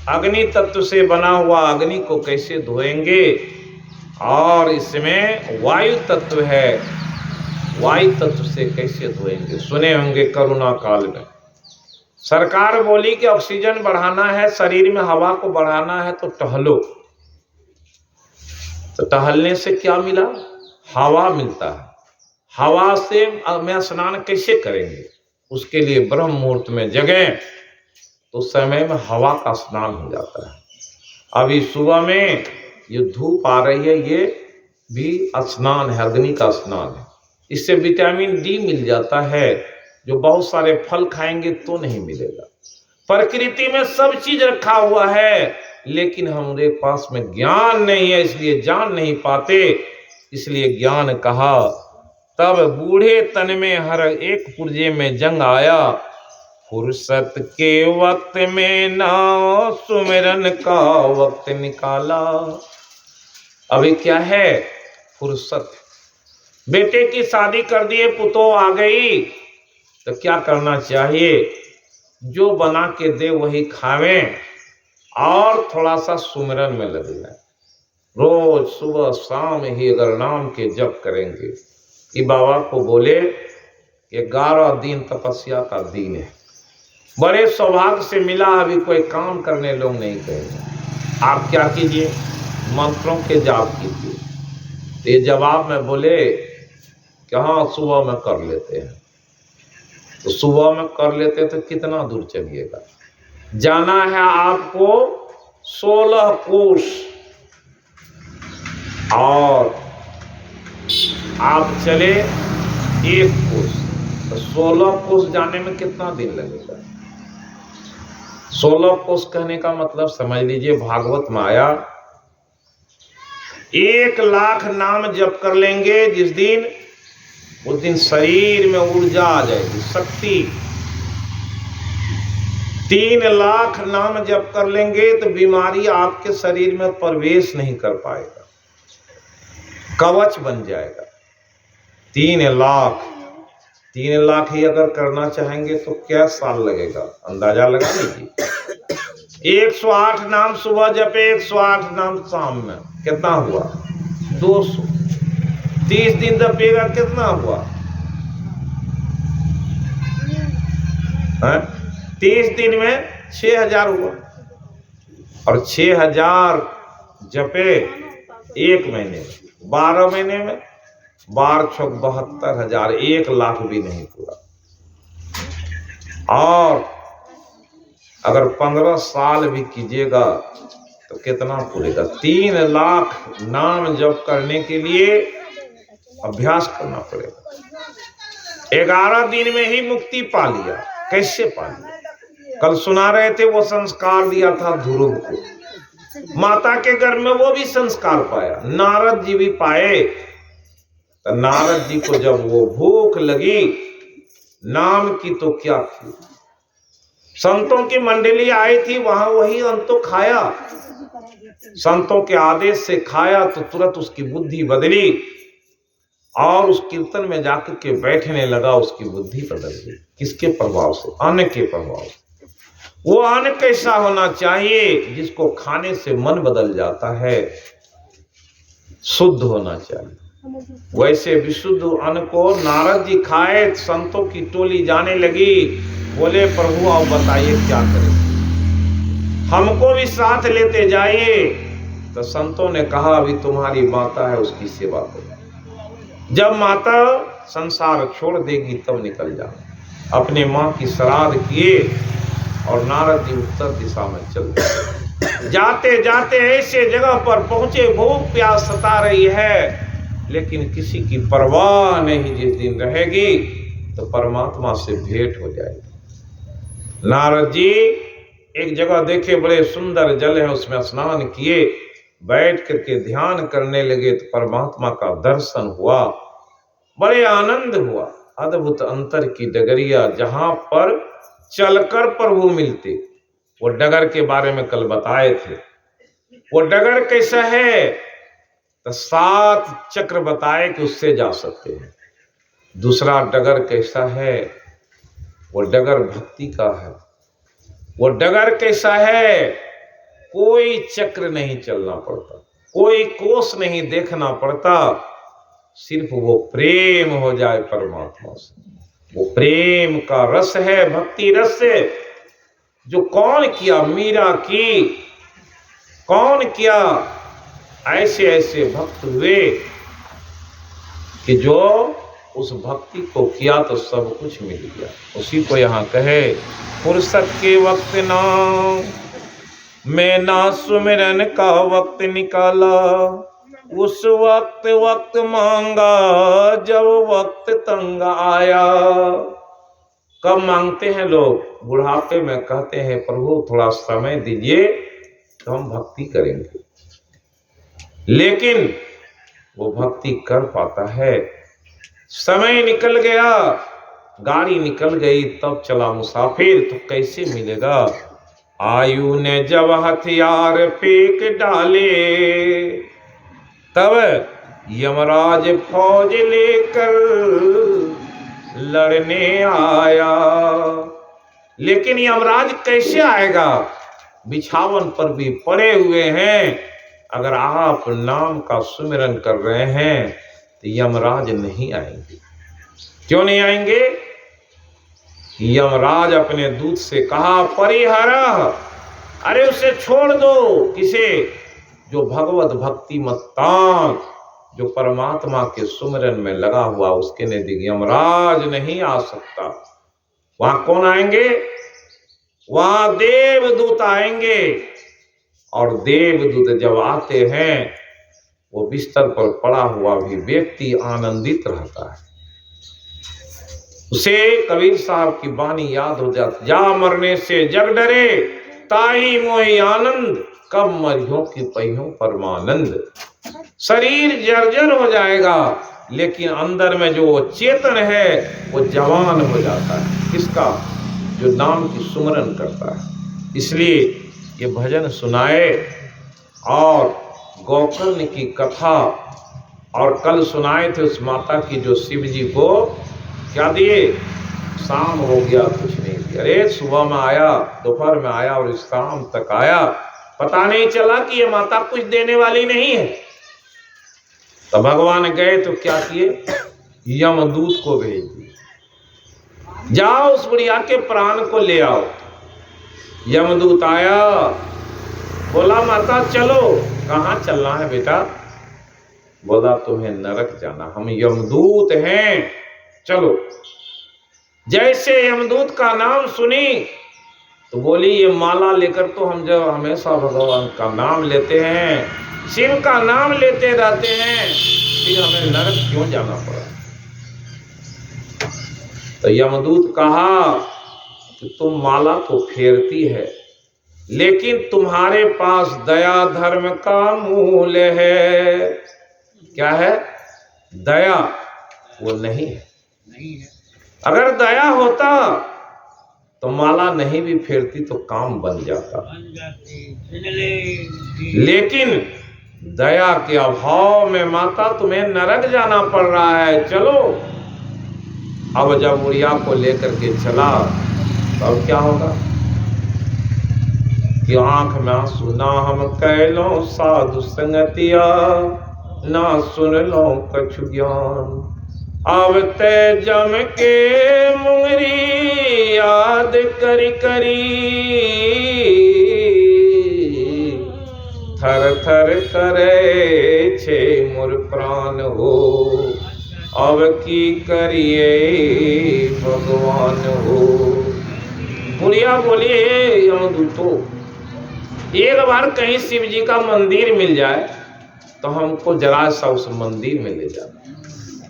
अग्नि तत्व से बना हुआ अग्नि को कैसे धोएंगे, और इसमें वायु तत्व है, वायु तत्व से कैसे धोएंगे। सुने होंगे कोरोना काल में सरकार बोली कि ऑक्सीजन बढ़ाना है, शरीर में हवा को बढ़ाना है तो टहलो। तो टहलने से क्या मिला, हवा मिलता है। हवा से में स्नान कैसे करेंगे, उसके लिए ब्रह्म मुहूर्त में जगें तो समय में हवा का स्नान हो जाता है। अभी सुबह में ये धूप आ रही है, ये भी स्नान है, अग्नि का स्नान है। इससे विटामिन डी मिल जाता है, जो बहुत सारे फल खाएंगे तो नहीं मिलेगा। प्रकृति में सब चीज रखा हुआ है, लेकिन हमारे पास में ज्ञान नहीं है, इसलिए जान नहीं पाते। इसलिए ज्ञान कहा, तब बूढ़े तन में हर एक पुर्जे में जंग आया, फुर्सत के वक्त में ना सुमिरन का वक्त निकाला। अभी क्या है, फुर्सत। बेटे की शादी कर दिए, पुतो आ गई, तो क्या करना चाहिए, जो बना के दे वही खावें और थोड़ा सा सुमिरन में लग जाए। रोज सुबह शाम ही अगर नाम के जप करेंगे। कि बाबा को बोले 11 दिन तपस्या का दिन है, बड़े सौभाग्य से मिला, अभी कोई काम करने लोग नहीं कहेंगे। आप क्या कीजिए, मंत्रों के जाप कीजिए। तो ये जवाब में बोले कि हाँ सुबह में कर लेते हैं। तो सुबह में कर लेते तो कितना दूर चलिएगा, जाना है आपको 16 कोस, और आप चले 1 कोस, तो 16 कोस जाने में कितना दिन लगेगा। 16 कोस कहने का मतलब समझ लीजिए, भागवत में आया 1 लाख नाम जप कर लेंगे जिस दिन, उस दिन शरीर में ऊर्जा आ जाएगी, शक्ति। 3 लाख नाम जप कर लेंगे तो बीमारी आपके शरीर में प्रवेश नहीं कर पाएगा, कवच बन जाएगा। 3 लाख ही अगर करना चाहेंगे तो क्या साल लगेगा, अंदाजा लगा लीजिए। 108 नाम सुबह जपे, 108 नाम शाम में, कितना हुआ 200। 30 दिन जपेगा, कितना हुआ 30 दिन में 6000 हुआ, और 6000 जपे 1 महीने में, 12 महीने में 12 छक 72,000, 1 लाख भी नहीं पूरा। और अगर 15 साल भी कीजिएगा तो कितना पूरेगा, 3 लाख नाम जप करने के लिए अभ्यास करना पड़ेगा। 11 दिन में ही मुक्ति पा लिया, कैसे पा लिया। कल सुना रहे थे, वो संस्कार दिया था ध्रुव को, माता के गर्भ में वो भी संस्कार पाया, नारद जी भी पाए। तो नारद जी को जब वो भूख लगी नाम की तो क्या थी, संतों की मंडली आई थी, वहां वही अन्न तो खाया, संतों के आदेश से खाया तो तुरंत उसकी बुद्धि बदली, और उस कीर्तन में जाकर के बैठने लगा, उसकी बुद्धि बदल गई। किसके प्रभाव से, अन्न के प्रभाव से। वो अन्न कैसा होना चाहिए, जिसको खाने से मन बदल जाता है, शुद्ध होना चाहिए। वैसे विशुद्ध अन्न को नारद जी खाए, संतों की टोली जाने लगी, बोले प्रभु आप बताइए क्या करें, हमको भी साथ लेते जाइए। तो संतों ने कहा अभी तुम्हारी माता है, उसकी सेवा करो, जब माता संसार छोड़ देगी तब निकल जाओ। अपने माँ की श्राद्ध किए और नारद जी उत्तर दिशा में चल गए। जाते जाते ऐसे जगह पर पहुंचे, भूख प्यास सता रही है, लेकिन किसी की परवाह नहीं। जिस दिन रहेगी तो परमात्मा से भेंट हो जाएगी। नारद जी एक जगह देखे, बड़े सुंदर जल है, उसमें स्नान किए, बैठ करके ध्यान करने लगे तो परमात्मा का दर्शन हुआ, बड़े आनंद हुआ। अद्भुत अंतर की डगरिया, जहां पर चलकर प्रभु मिलते। वो डगर के बारे में कल बताए थे। वो डगर कैसा है तो 7 चक्र बताए कि उससे जा सकते हैं। दूसरा डगर कैसा है, वो डगर भक्ति का है। वो डगर कैसा है, कोई चक्र नहीं चलना पड़ता, कोई कोस नहीं देखना पड़ता, सिर्फ वो प्रेम हो जाए परमात्मा से। वो प्रेम का रस है, भक्ति रस है, जो कौन किया, मीरा की, कौन किया। ऐसे ऐसे भक्त हुए कि जो उस भक्ति को किया तो सब कुछ मिल गया। उसी को यहाँ कहे, फुर्सत के वक्त ना मैं ना सुमिरन का वक्त निकाला, उस वक्त मांगा जब वक्त तंग आया। कब मांगते हैं लोग? बुढ़ापे में कहते हैं प्रभु थोड़ा समय दीजिए तो हम भक्ति करेंगे। लेकिन वो भक्ति कर पाता है। समय निकल गया, गाड़ी निकल गई, तब चला मुसाफिर, तो कैसे मिलेगा? आयु ने जब हथियार फेंक डाले, तब यमराज फौज लेकर लड़ने आया। लेकिन यमराज कैसे आएगा? बिछावन पर भी पड़े हुए हैं। अगर आप नाम का सुमिरन कर रहे हैं तो यमराज नहीं आएंगे। क्यों नहीं आएंगे? यमराज अपने दूत से कहा परिहर, अरे उसे छोड़ दो। किसे? जो भगवत भक्ति मत्तान, जो परमात्मा के सुमिरन में लगा हुआ, उसके नजदीक यमराज नहीं आ सकता। वहां कौन आएंगे? वहां देवदूत आएंगे। और देवदूत जब आते हैं, वो बिस्तर पर पड़ा हुआ भी व्यक्ति आनंदित रहता है। उसे कबीर साहब की वाणी याद हो जाती, जा मरने से जग डरे, ताही मोहि आनंद, कब मरियो की पहियों परमानंद। शरीर जर्जर हो जाएगा, लेकिन अंदर में जो वो चेतन है वो जवान हो जाता है। किसका? जो नाम की सुमरन करता है। इसलिए ये भजन सुनाए और गोकर्ण की कथा, और कल सुनाए थे उस माता की जो शिव जी को क्या दिए, शाम हो गया कुछ नहीं दिया। अरे सुबह में आया, दोपहर में आया और शाम तक आया, पता नहीं चला कि ये माता कुछ देने वाली नहीं है। तो भगवान गए तो क्या किए, यमदूत को भेज दिए, जाओ उस बुढ़िया के प्राण को ले आओ। यमदूत आया, बोला माता चलो। कहाँ चलना है बेटा? बोला तुम्हें नरक जाना, हम यमदूत हैं, चलो। जैसे यमदूत का नाम सुनी तो बोली ये माला लेकर तो हम जब हमेशा भगवान का नाम लेते हैं, शिव का नाम लेते रहते हैं, फिर हमें नरक क्यों जाना पड़ा? तो यमदूत कहा कि तुम माला को फेरती है, लेकिन तुम्हारे पास दया धर्म का मूल है। क्या है? दया, वो नहीं है। अगर दया होता तो माला नहीं भी फेरती तो काम बन जाता। लेकिन दया के अभाव में माता तुम्हें नरक जाना पड़ रहा है, चलो। अब जब बुढ़िया को लेकर के चला तो अब क्या होगा कि आंख में आंसू, ना हम कैलो साधु संगतिया, ना सुन लो कछु ज्ञान। अब ते जम के मुंगरी याद करी करी, थर थर करे छे मोर प्राण हो। अब की करिए भगवान हो। बुढ़िया बोली यमदूतो, एक बार कहीं शिव जी का मंदिर मिल जाए तो हमको जरा सा उस मंदिर में ले जाना।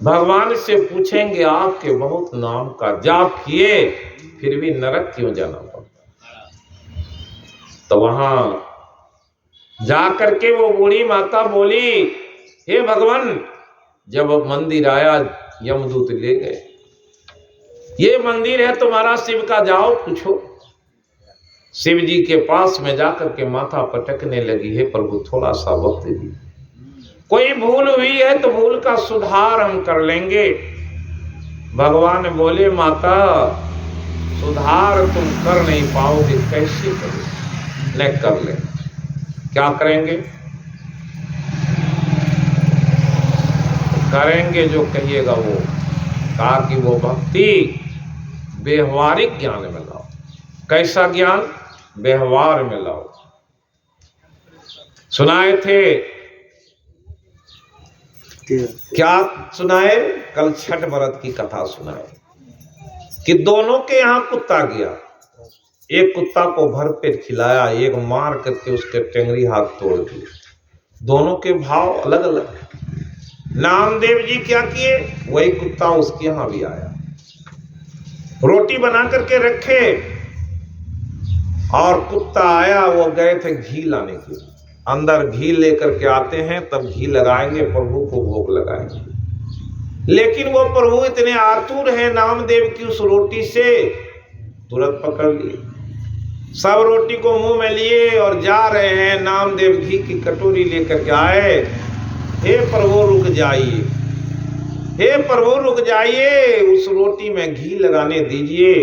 भगवान से पूछेंगे आपके बहुत नाम का जाप किए फिर भी नरक क्यों जाना पड़ता। तो वहां जा करके वो बूढ़ी माता बोली, हे भगवान, जब मंदिर आया यमदूत ले गए, ये मंदिर है तुम्हारा शिव का, जाओ पूछो। शिव जी के पास में जाकर के माथा पटकने लगी, है प्रभु थोड़ा सा वक्त दी, कोई भूल हुई है तो भूल का सुधार हम कर लेंगे। भगवान बोले, माता सुधार तुम कर नहीं पाओगे, कैसे करोगे? न कर ले। क्या करेंगे? करेंगे जो कहिएगा वो। कहा कि वो भक्ति व्यवहारिक ज्ञान में लाओ। कैसा ज्ञान? व्यवहार में लाओ। सुनाए थे, क्या सुनाए? कल छठ व्रत की कथा सुनाए कि दोनों के यहां कुत्ता गया, एक कुत्ता को भर पेट खिलाया, एक मार करके उसके टेंगरी हाथ तोड़ दिए। दोनों के भाव अलग अलग है। नामदेव जी क्या किए, वही कुत्ता उसके यहां भी आया, रोटी बना करके रखे और कुत्ता आया, वो गए थे घी लाने के लिए। अंदर घी लेकर के आते हैं, तब घी लगाएंगे, प्रभु को भोग लगाएंगे। लेकिन वो प्रभु इतने आतुर है नामदेव की उस रोटी से, तुरंत पकड़ लिए, सब रोटी को मुंह में लिए और जा रहे हैं। नामदेव घी की कटोरी लेकर के आए, हे प्रभु रुक जाइए, हे प्रभु रुक जाइए, उस रोटी में घी लगाने दीजिए।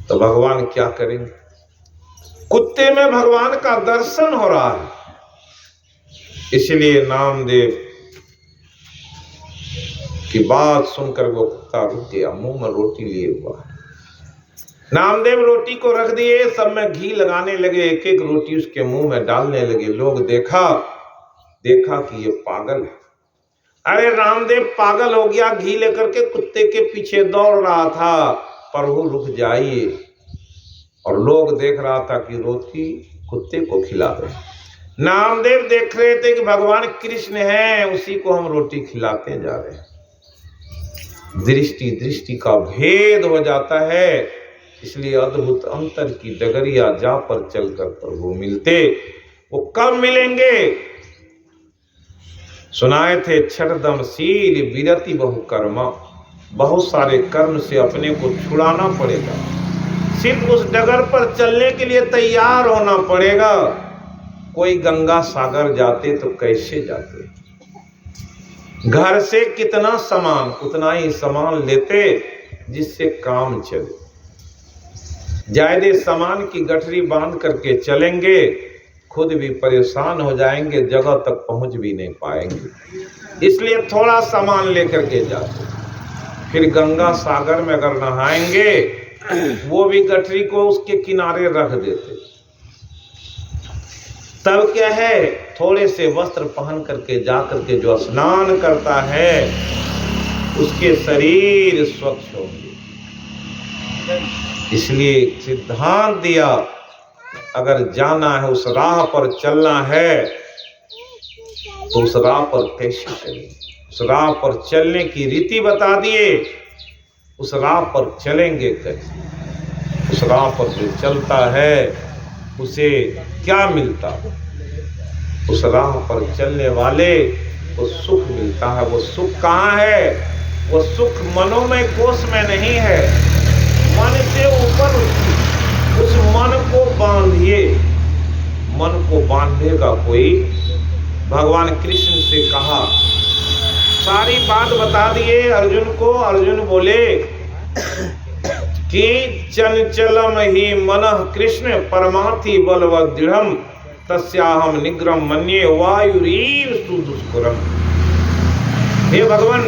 तो भगवान क्या करेंगे? कुत्ते में भगवान का दर्शन हो रहा है, इसलिए नामदेव की बात सुनकर वो कुत्ता रुक गया, मुंह में रोटी लिए हुआ। नामदेव रोटी को रख दिए, सब में घी लगाने लगे, एक एक रोटी उसके मुंह में डालने लगे। लोग देखा कि ये पागल है। अरे रामदेव पागल हो गया, घी लेकर के कुत्ते के पीछे दौड़ रहा था, प्रभु रुक जाइए। और लोग देख रहा था कि रोटी कुत्ते को खिला रहे। नामदेव देख रहे थे कि भगवान कृष्ण है, उसी को हम रोटी खिलाते जा रहे हैं। दृष्टि का भेद हो जाता है, इसलिए अद्भुत अंतर की डगरिया जा पर चलकर प्रभु मिलते। वो कब मिलेंगे? सुनाए थे, छठदमशील विरति बहु कर्मा, बहुत सारे कर्म से अपने को छुड़ाना पड़ेगा। सिर्फ उस डगर पर चलने के लिए तैयार होना पड़ेगा। कोई गंगा सागर जाते तो कैसे जाते? घर से कितना सामान, उतना ही सामान लेते जिससे काम चले। ज्यादा सामान की गठरी बांध करके चलेंगे, खुद भी परेशान हो जाएंगे, जगह तक पहुंच भी नहीं पाएंगे। इसलिए थोड़ा सामान लेकर के जाते। फिर गंगा सागर में अगर नहाएंगे, वो भी गठरी को उसके किनारे रख देते। तब क्या है, थोड़े से वस्त्र पहन करके जा करके जो स्नान करता है उसके शरीर स्वच्छ होंगे। इसलिए सिद्धांत दिया, अगर जाना है, उस राह पर चलना है, तो उस राह पर कैसे चलें? उस राह पर चलने की रीति बता दिए। उस राह पर चलेंगे कैसे? उस राह पर जो चलता है उसे क्या मिलता? उस राह पर चलने वाले को सुख मिलता है। वो सुख कहाँ है? वो सुख मनोमय कोश में नहीं है, मन से ऊपर। उस मन को बांधिए। मन को बांधेगा कोई? भगवान कृष्ण से कहा, सारी बात बता दिए अर्जुन को। अर्जुन बोले कि चंचलम ही मनः कृष्ण परमार्थी बलवत् दृढ़म् तस्याहम निग्रहम मन्ये वायुरीव सुदुष्करम्। हे भगवान,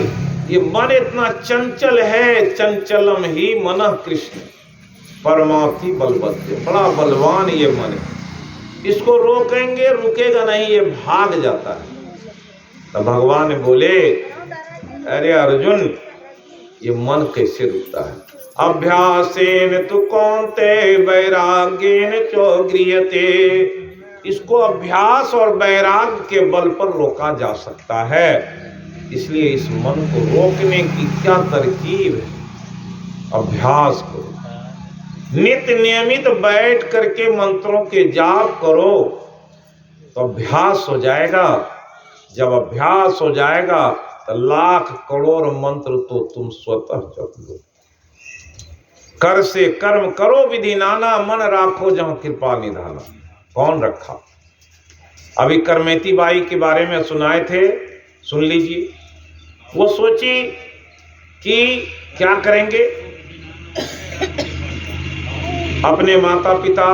ये मन इतना चंचल है, चंचलम ही मनः कृष्ण परमार्थी बलवत्, बड़ा बलवान ये मन है। इसको रोकेंगे रुकेगा नहीं, ये भाग जाता है। तो भगवान बोले, अरे अर्जुन, ये मन कैसे रुकता है? अभ्यासेन तु कौन्तेय वैराग्येन च गृह्यते। इसको अभ्यास और वैराग्य के बल पर रोका जा सकता है। इसलिए इस मन को रोकने की क्या तरकीब है? अभ्यास करो, नित्य नियमित बैठ करके मंत्रों के जाप करो तो अभ्यास हो जाएगा। जब अभ्यास हो जाएगा तो लाख करोड़ मंत्र तो तुम स्वतः जप लो। कर से कर्म करो विधि नाना, मन राखो जहां कृपा निधाना। कौन रखा? अभी करमेती बाई के बारे में सुनाए थे, सुन लीजिए। वो सोची कि क्या करेंगे, अपने माता पिता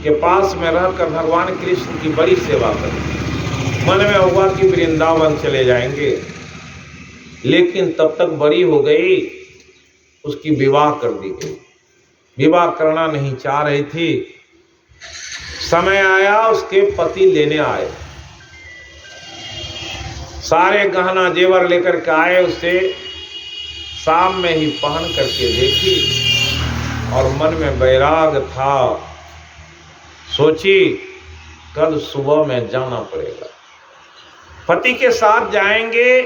के पास में रहकर भगवान कृष्ण की बड़ी सेवा करें। मन में हुआ कि वृंदावन चले जाएंगे, लेकिन तब तक बड़ी हो गई, उसकी विवाह कर दी गई। विवाह करना नहीं चाह रही थी। समय आया, उसके पति लेने आए, सारे गहना जेवर लेकर के आए। उसे शाम में ही पहन करके देखी और मन में वैराग था। सोची कल सुबह में जाना पड़ेगा, पति के साथ जाएंगे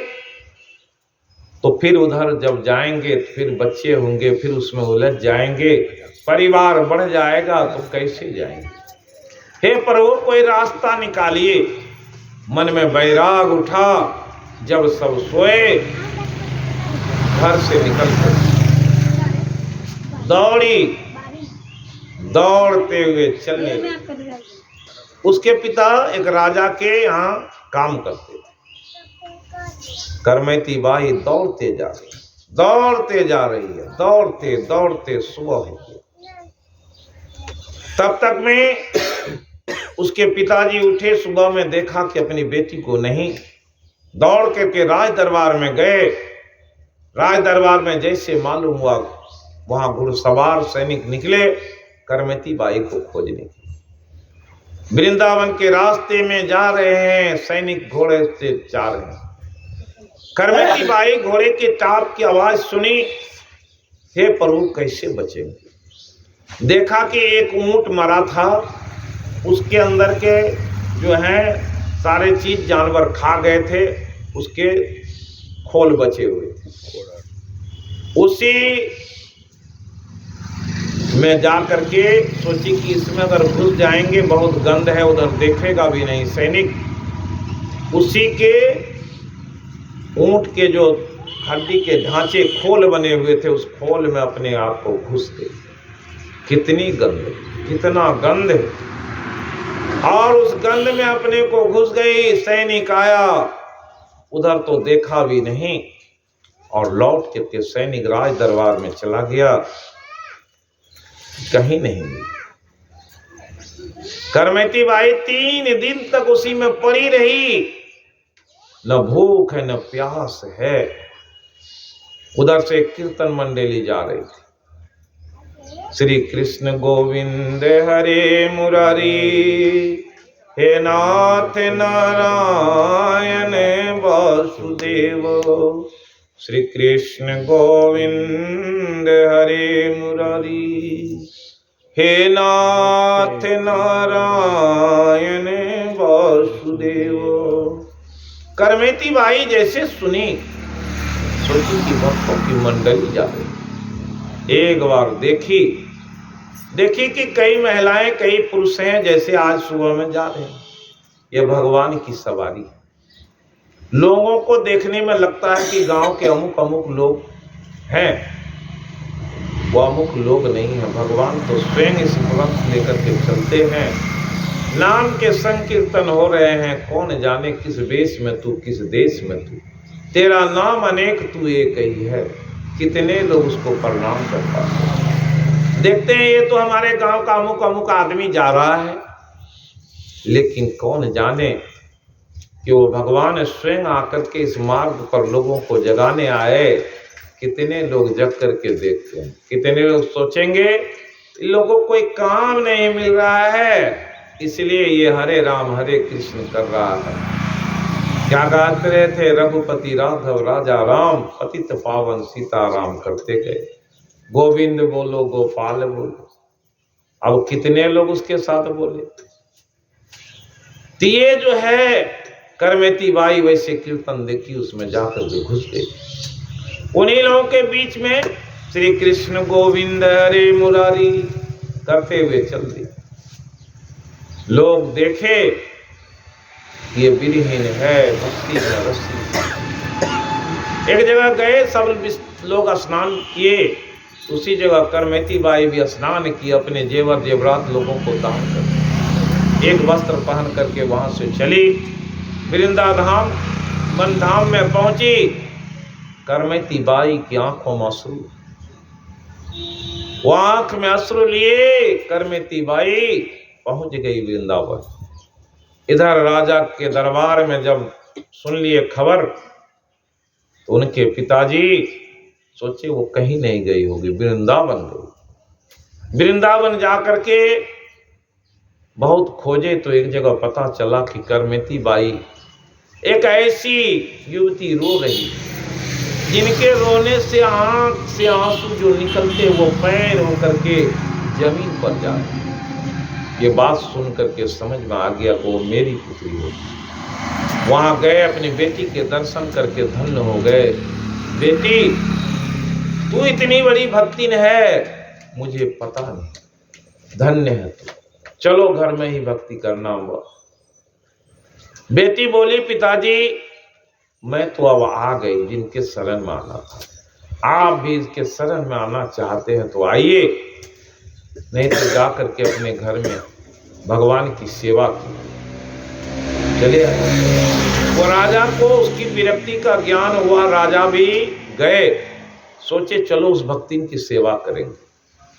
तो फिर उधर जब जाएंगे तो फिर बच्चे होंगे, फिर उसमें उलझ जाएंगे, परिवार बढ़ जाएगा तो कैसे जाएंगे। हे प्रभु कोई रास्ता निकालिए। मन में वैराग उठा। जब सब सोए, घर से निकल कर दौड़ी, दौड़ते हुए चलने लगी। उसके पिता एक राजा के यहाँ काम करते थे। करमेती बाई दौड़ते जा रही, दौड़ते जा रही है, दौड़ते दौड़ते सुबह हो गई। तब तक में उसके पिताजी उठे, सुबह में देखा कि अपनी बेटी को नहीं। दौड़ करके राज दरबार में गए। राज दरबार में जैसे मालूम हुआ, वहां घुड़सवार सैनिक निकले करमेती बाई को खोजने के। वृंदावन के रास्ते में जा रहे हैं, सैनिक घोड़े से जा रहे हैं। करमेती बाई घोड़े के टाप की आवाज सुनी। हे प्रभु कैसे बचेंगे। देखा कि एक ऊंट मरा था, उसके अंदर के जो है सारे चीज जानवर खा गए थे, उसके खोल बचे हुए थे। उसी में जा करके सोची कि इसमें अगर घुस जाएंगे बहुत गंध है, उधर देखेगा भी नहीं सैनिक। उसी के ऊंट के जो हड्डी के ढांचे खोल बने हुए थे, उस खोल में अपने आप को घुस गए। कितनी गंध, कितना गंध है। और उस गंध में अपने को घुस गई। सैनिक आया, उधर तो देखा भी नहीं और लौट करके सैनिक राज दरबार में चला गया, कहीं नहीं मिली। करमेती बाई 3 दिन तक उसी में पड़ी रही। न भूख है न प्यास है। उधर से कीर्तन मंडली जा रही थी। श्री कृष्ण गोविंद हरे मुरारी, हे नाथ नारायण वासुदेव। श्री कृष्ण गोविंद हरे मुरारी, हे नाथ नारायण वासुदेव। करमेती बाई जैसे सुनी, सोची कि भक्तों की मंडली जा रही। एक बार देखी कि कई महिलाएं कई पुरुष हैं जैसे आज सुबह में जा रहे हैं। ये भगवान की सवारी है। लोगों को देखने में लगता है कि गांव के अमुक अमुक लोग हैं, वो अमुक लोग नहीं है। भगवान तो स्वयं इस ग्रंथ लेकर के चलते हैं। नाम के संकीर्तन हो रहे हैं। कौन जाने किस वेश में तू, किस देश में तू, तेरा नाम अनेक तू एक ही है। कितने लोग उसको प्रणाम करता है। देखते हैं ये तो हमारे गांव का अमुक अमुक आदमी जा रहा है, लेकिन कौन जाने कि वो भगवान स्वयं आकर के इस मार्ग पर लोगों को जगाने आए। कितने लोग जग करके देखते हैं। कितने लोग सोचेंगे इन लोगों को कोई काम नहीं मिल रहा है, इसलिए ये हरे राम हरे कृष्ण कर रहा है। क्या गाते रहे थे? रघुपति राघव राजा राम, पतित पावन सीता राम करते गए। गोविंद बोलो, गोपाल बोलो। अब कितने लोग उसके साथ बोले। तो ये जो है करमेती बाई वैसे कीर्तन देखी, उसमें जाकर के घुस गई। उन्हीं लोगों के बीच में श्री कृष्ण गोविंद हरे मुरारी करते हुए चल दी। लोग देखे ये विरहीन है, भक्ति में रसी। एक जगह गए, सब लोग स्नान किए, उसी जगह करमेती बाई भी स्नान की, अपने जेवर जेवरात लोगों को दान कर, एक वस्त्र पहन करके वहां से चली, वृंदाधाम वन धाम में पहुंची। करमेती बाई की आंखों में अश्रु, वो आंख में अश्रु लिए करमेती बाई पहुंच गई वृंदावन। इधर राजा के दरबार में जब सुन लिए खबर, तो उनके पिताजी सोचे वो कहीं नहीं गई होगी, वृंदावन गई। वृंदावन जाकर के बहुत खोजे तो एक जगह पता चला कि करमेती बाई एक ऐसी युवती रो रही, जिनके रोने से आंख से आंसू जो निकलते वो पैर होकर के जमीन पर जाए। ये बात सुन करके समझ में आ गया कि वो मेरी पुत्री होगी। वहां गए, अपनी बेटी के दर्शन करके धन्य हो गए। बेटी तू इतनी बड़ी भक्तिन है, मुझे पता नहीं, धन्य है तू, चलो घर में ही भक्ति करना हुआ। बेटी बोली पिताजी मैं तो अब आ गई, जिनके शरण में आना था, आप भी इसके शरण में आना चाहते हैं तो आइए, नहीं तो जा करके अपने घर में भगवान की सेवा की। चले आए। वो राजा को उसकी विरक्ति का ज्ञान हुआ, राजा भी गए, सोचे चलो उस भक्तिन की सेवा करेंगे।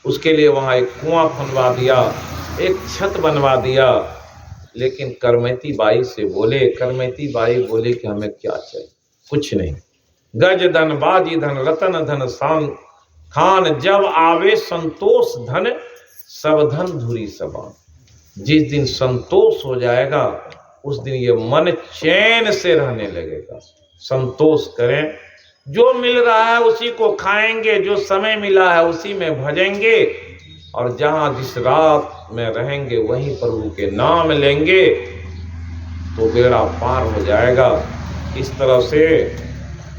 उसके लिए वहां एक कुआं खनवा दिया, एक छत बनवा दिया। लेकिन करमेती बाई से बोले, करमेती बाई बोले कि हमें क्या चाहिए, कुछ नहीं। गज धन बाजी धन रतन धन शान खान, जब आवे संतोष धन सब धन धुरी सबान। जिस दिन संतोष हो जाएगा उस दिन ये मन चैन से रहने लगेगा। संतोष करें, जो मिल रहा है उसी को खाएंगे, जो समय मिला है उसी में भजेंगे, और जहां जिस रात में रहेंगे वहीं प्रभु के नाम लेंगे तो बेड़ा पार हो जाएगा। इस तरह से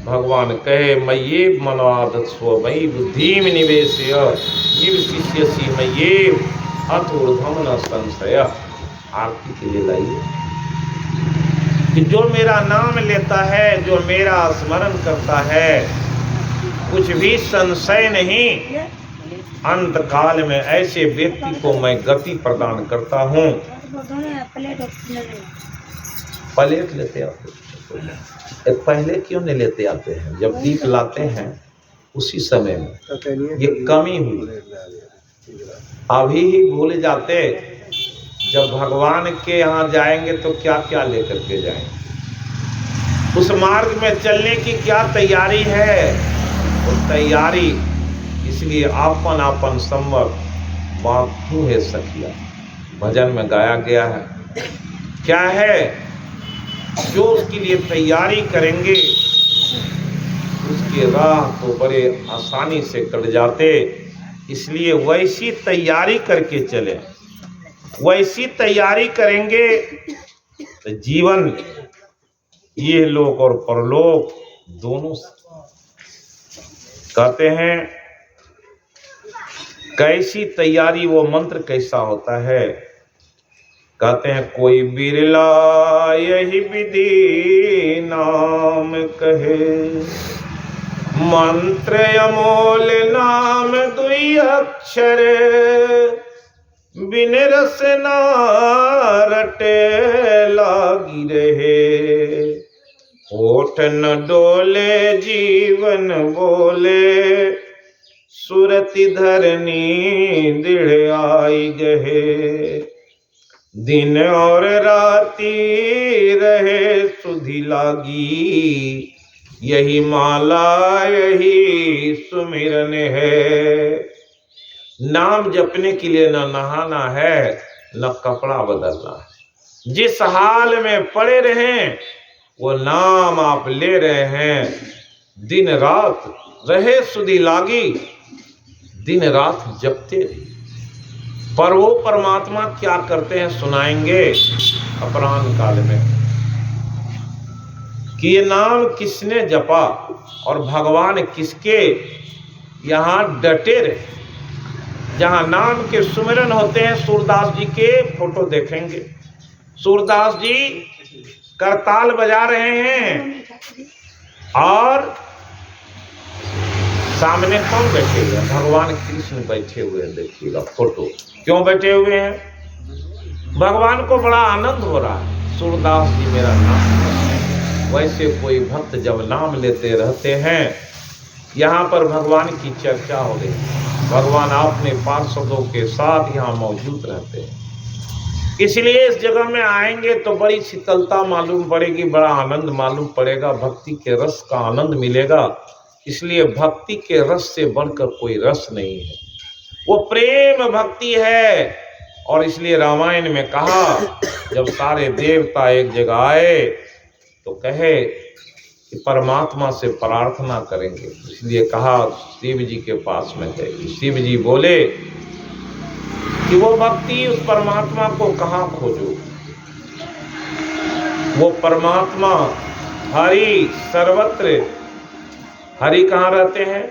भगवान कहे मय्ये मनोआदत स्वमयि बुद्धिम निवेशय जीव शिष्यसि मय्ये अथूर्ध्वम् न संशय। आरती के लिए लाइए कि जो मेरा नाम लेता है, जो मेरा स्मरण करता है, कुछ भी संशय नहीं, अंत काल में ऐसे व्यक्ति को मैं गति प्रदान करता हूँ। प्लेट लेते आते, पहले क्यों नहीं लेते आते हैं? जब दीप लाते हैं उसी समय में ये कमी हुई, अभी ही भूल जाते। जब भगवान के यहाँ जाएंगे तो क्या क्या लेकर के जाएंगे, उस मार्ग में चलने की क्या तैयारी है, वो तैयारी इसलिए आपन आपन संवर बांधू है सखिया, भजन में गाया गया है। क्या है, जो उसके लिए तैयारी करेंगे उसके राह तो बड़े आसानी से कट जाते। इसलिए वैसी तैयारी करके चले, वैसी तैयारी करेंगे तो जीवन ये लोक और परलोक दोनों। कहते हैं कैसी तैयारी, वो मंत्र कैसा होता है। कहते हैं कोई बिरला यही विधि नाम कहे, मंत्र अमोल नाम दुई अक्षर, बिन रस ना रटे लागी रहे, होठ न डोले जीवन बोले, सुरति धरनी दृढ़ आई गहे, दिन और राती रहे सुधि लागी, यही माला यही सुमिरन है। नाम जपने के लिए न नहाना है न कपड़ा बदलना है, जिस हाल में पड़े रहें वो नाम आप ले रहे हैं, दिन रात रहे सुधि लागी। दिन रात जपते रहिए। पर वो परमात्मा क्या करते हैं सुनाएंगे अपराह्न काल में कि ये नाम किसने जपा और भगवान किसके यहाँ डटे रहे। जहाँ नाम के सुमिरन होते हैं, सूरदास जी के फोटो देखेंगे, सूरदास जी करताल बजा रहे हैं और सामने कौन बैठे हुए हैं? भगवान कृष्ण बैठे हुए हैं। देखिएगा फोटो, क्यों बैठे हुए हैं? भगवान को बड़ा आनंद हो रहा है, सूरदास जी मेरा नाम। वैसे कोई भक्त जब नाम लेते रहते हैं, यहाँ पर भगवान की चर्चा हो रही, भगवान अपने पार्षदों के साथ यहाँ मौजूद रहते हैं। इसलिए इस जगह में आएंगे तो बड़ी शीतलता मालूम पड़ेगी, बड़ा आनंद मालूम पड़ेगा, भक्ति के रस का आनंद मिलेगा। इसलिए भक्ति के रस से बढ़कर कोई रस नहीं है, वो प्रेम भक्ति है। और इसलिए रामायण में कहा जब सारे देवता एक जगह आए तो कहे कि परमात्मा से प्रार्थना करेंगे। इसलिए कहा शिव जी के पास में गए। शिव जी बोले कि वो भक्ति उस परमात्मा को कहाँ खोजो? वो परमात्मा हरि सर्वत्र, हरि कहाँ रहते हैं?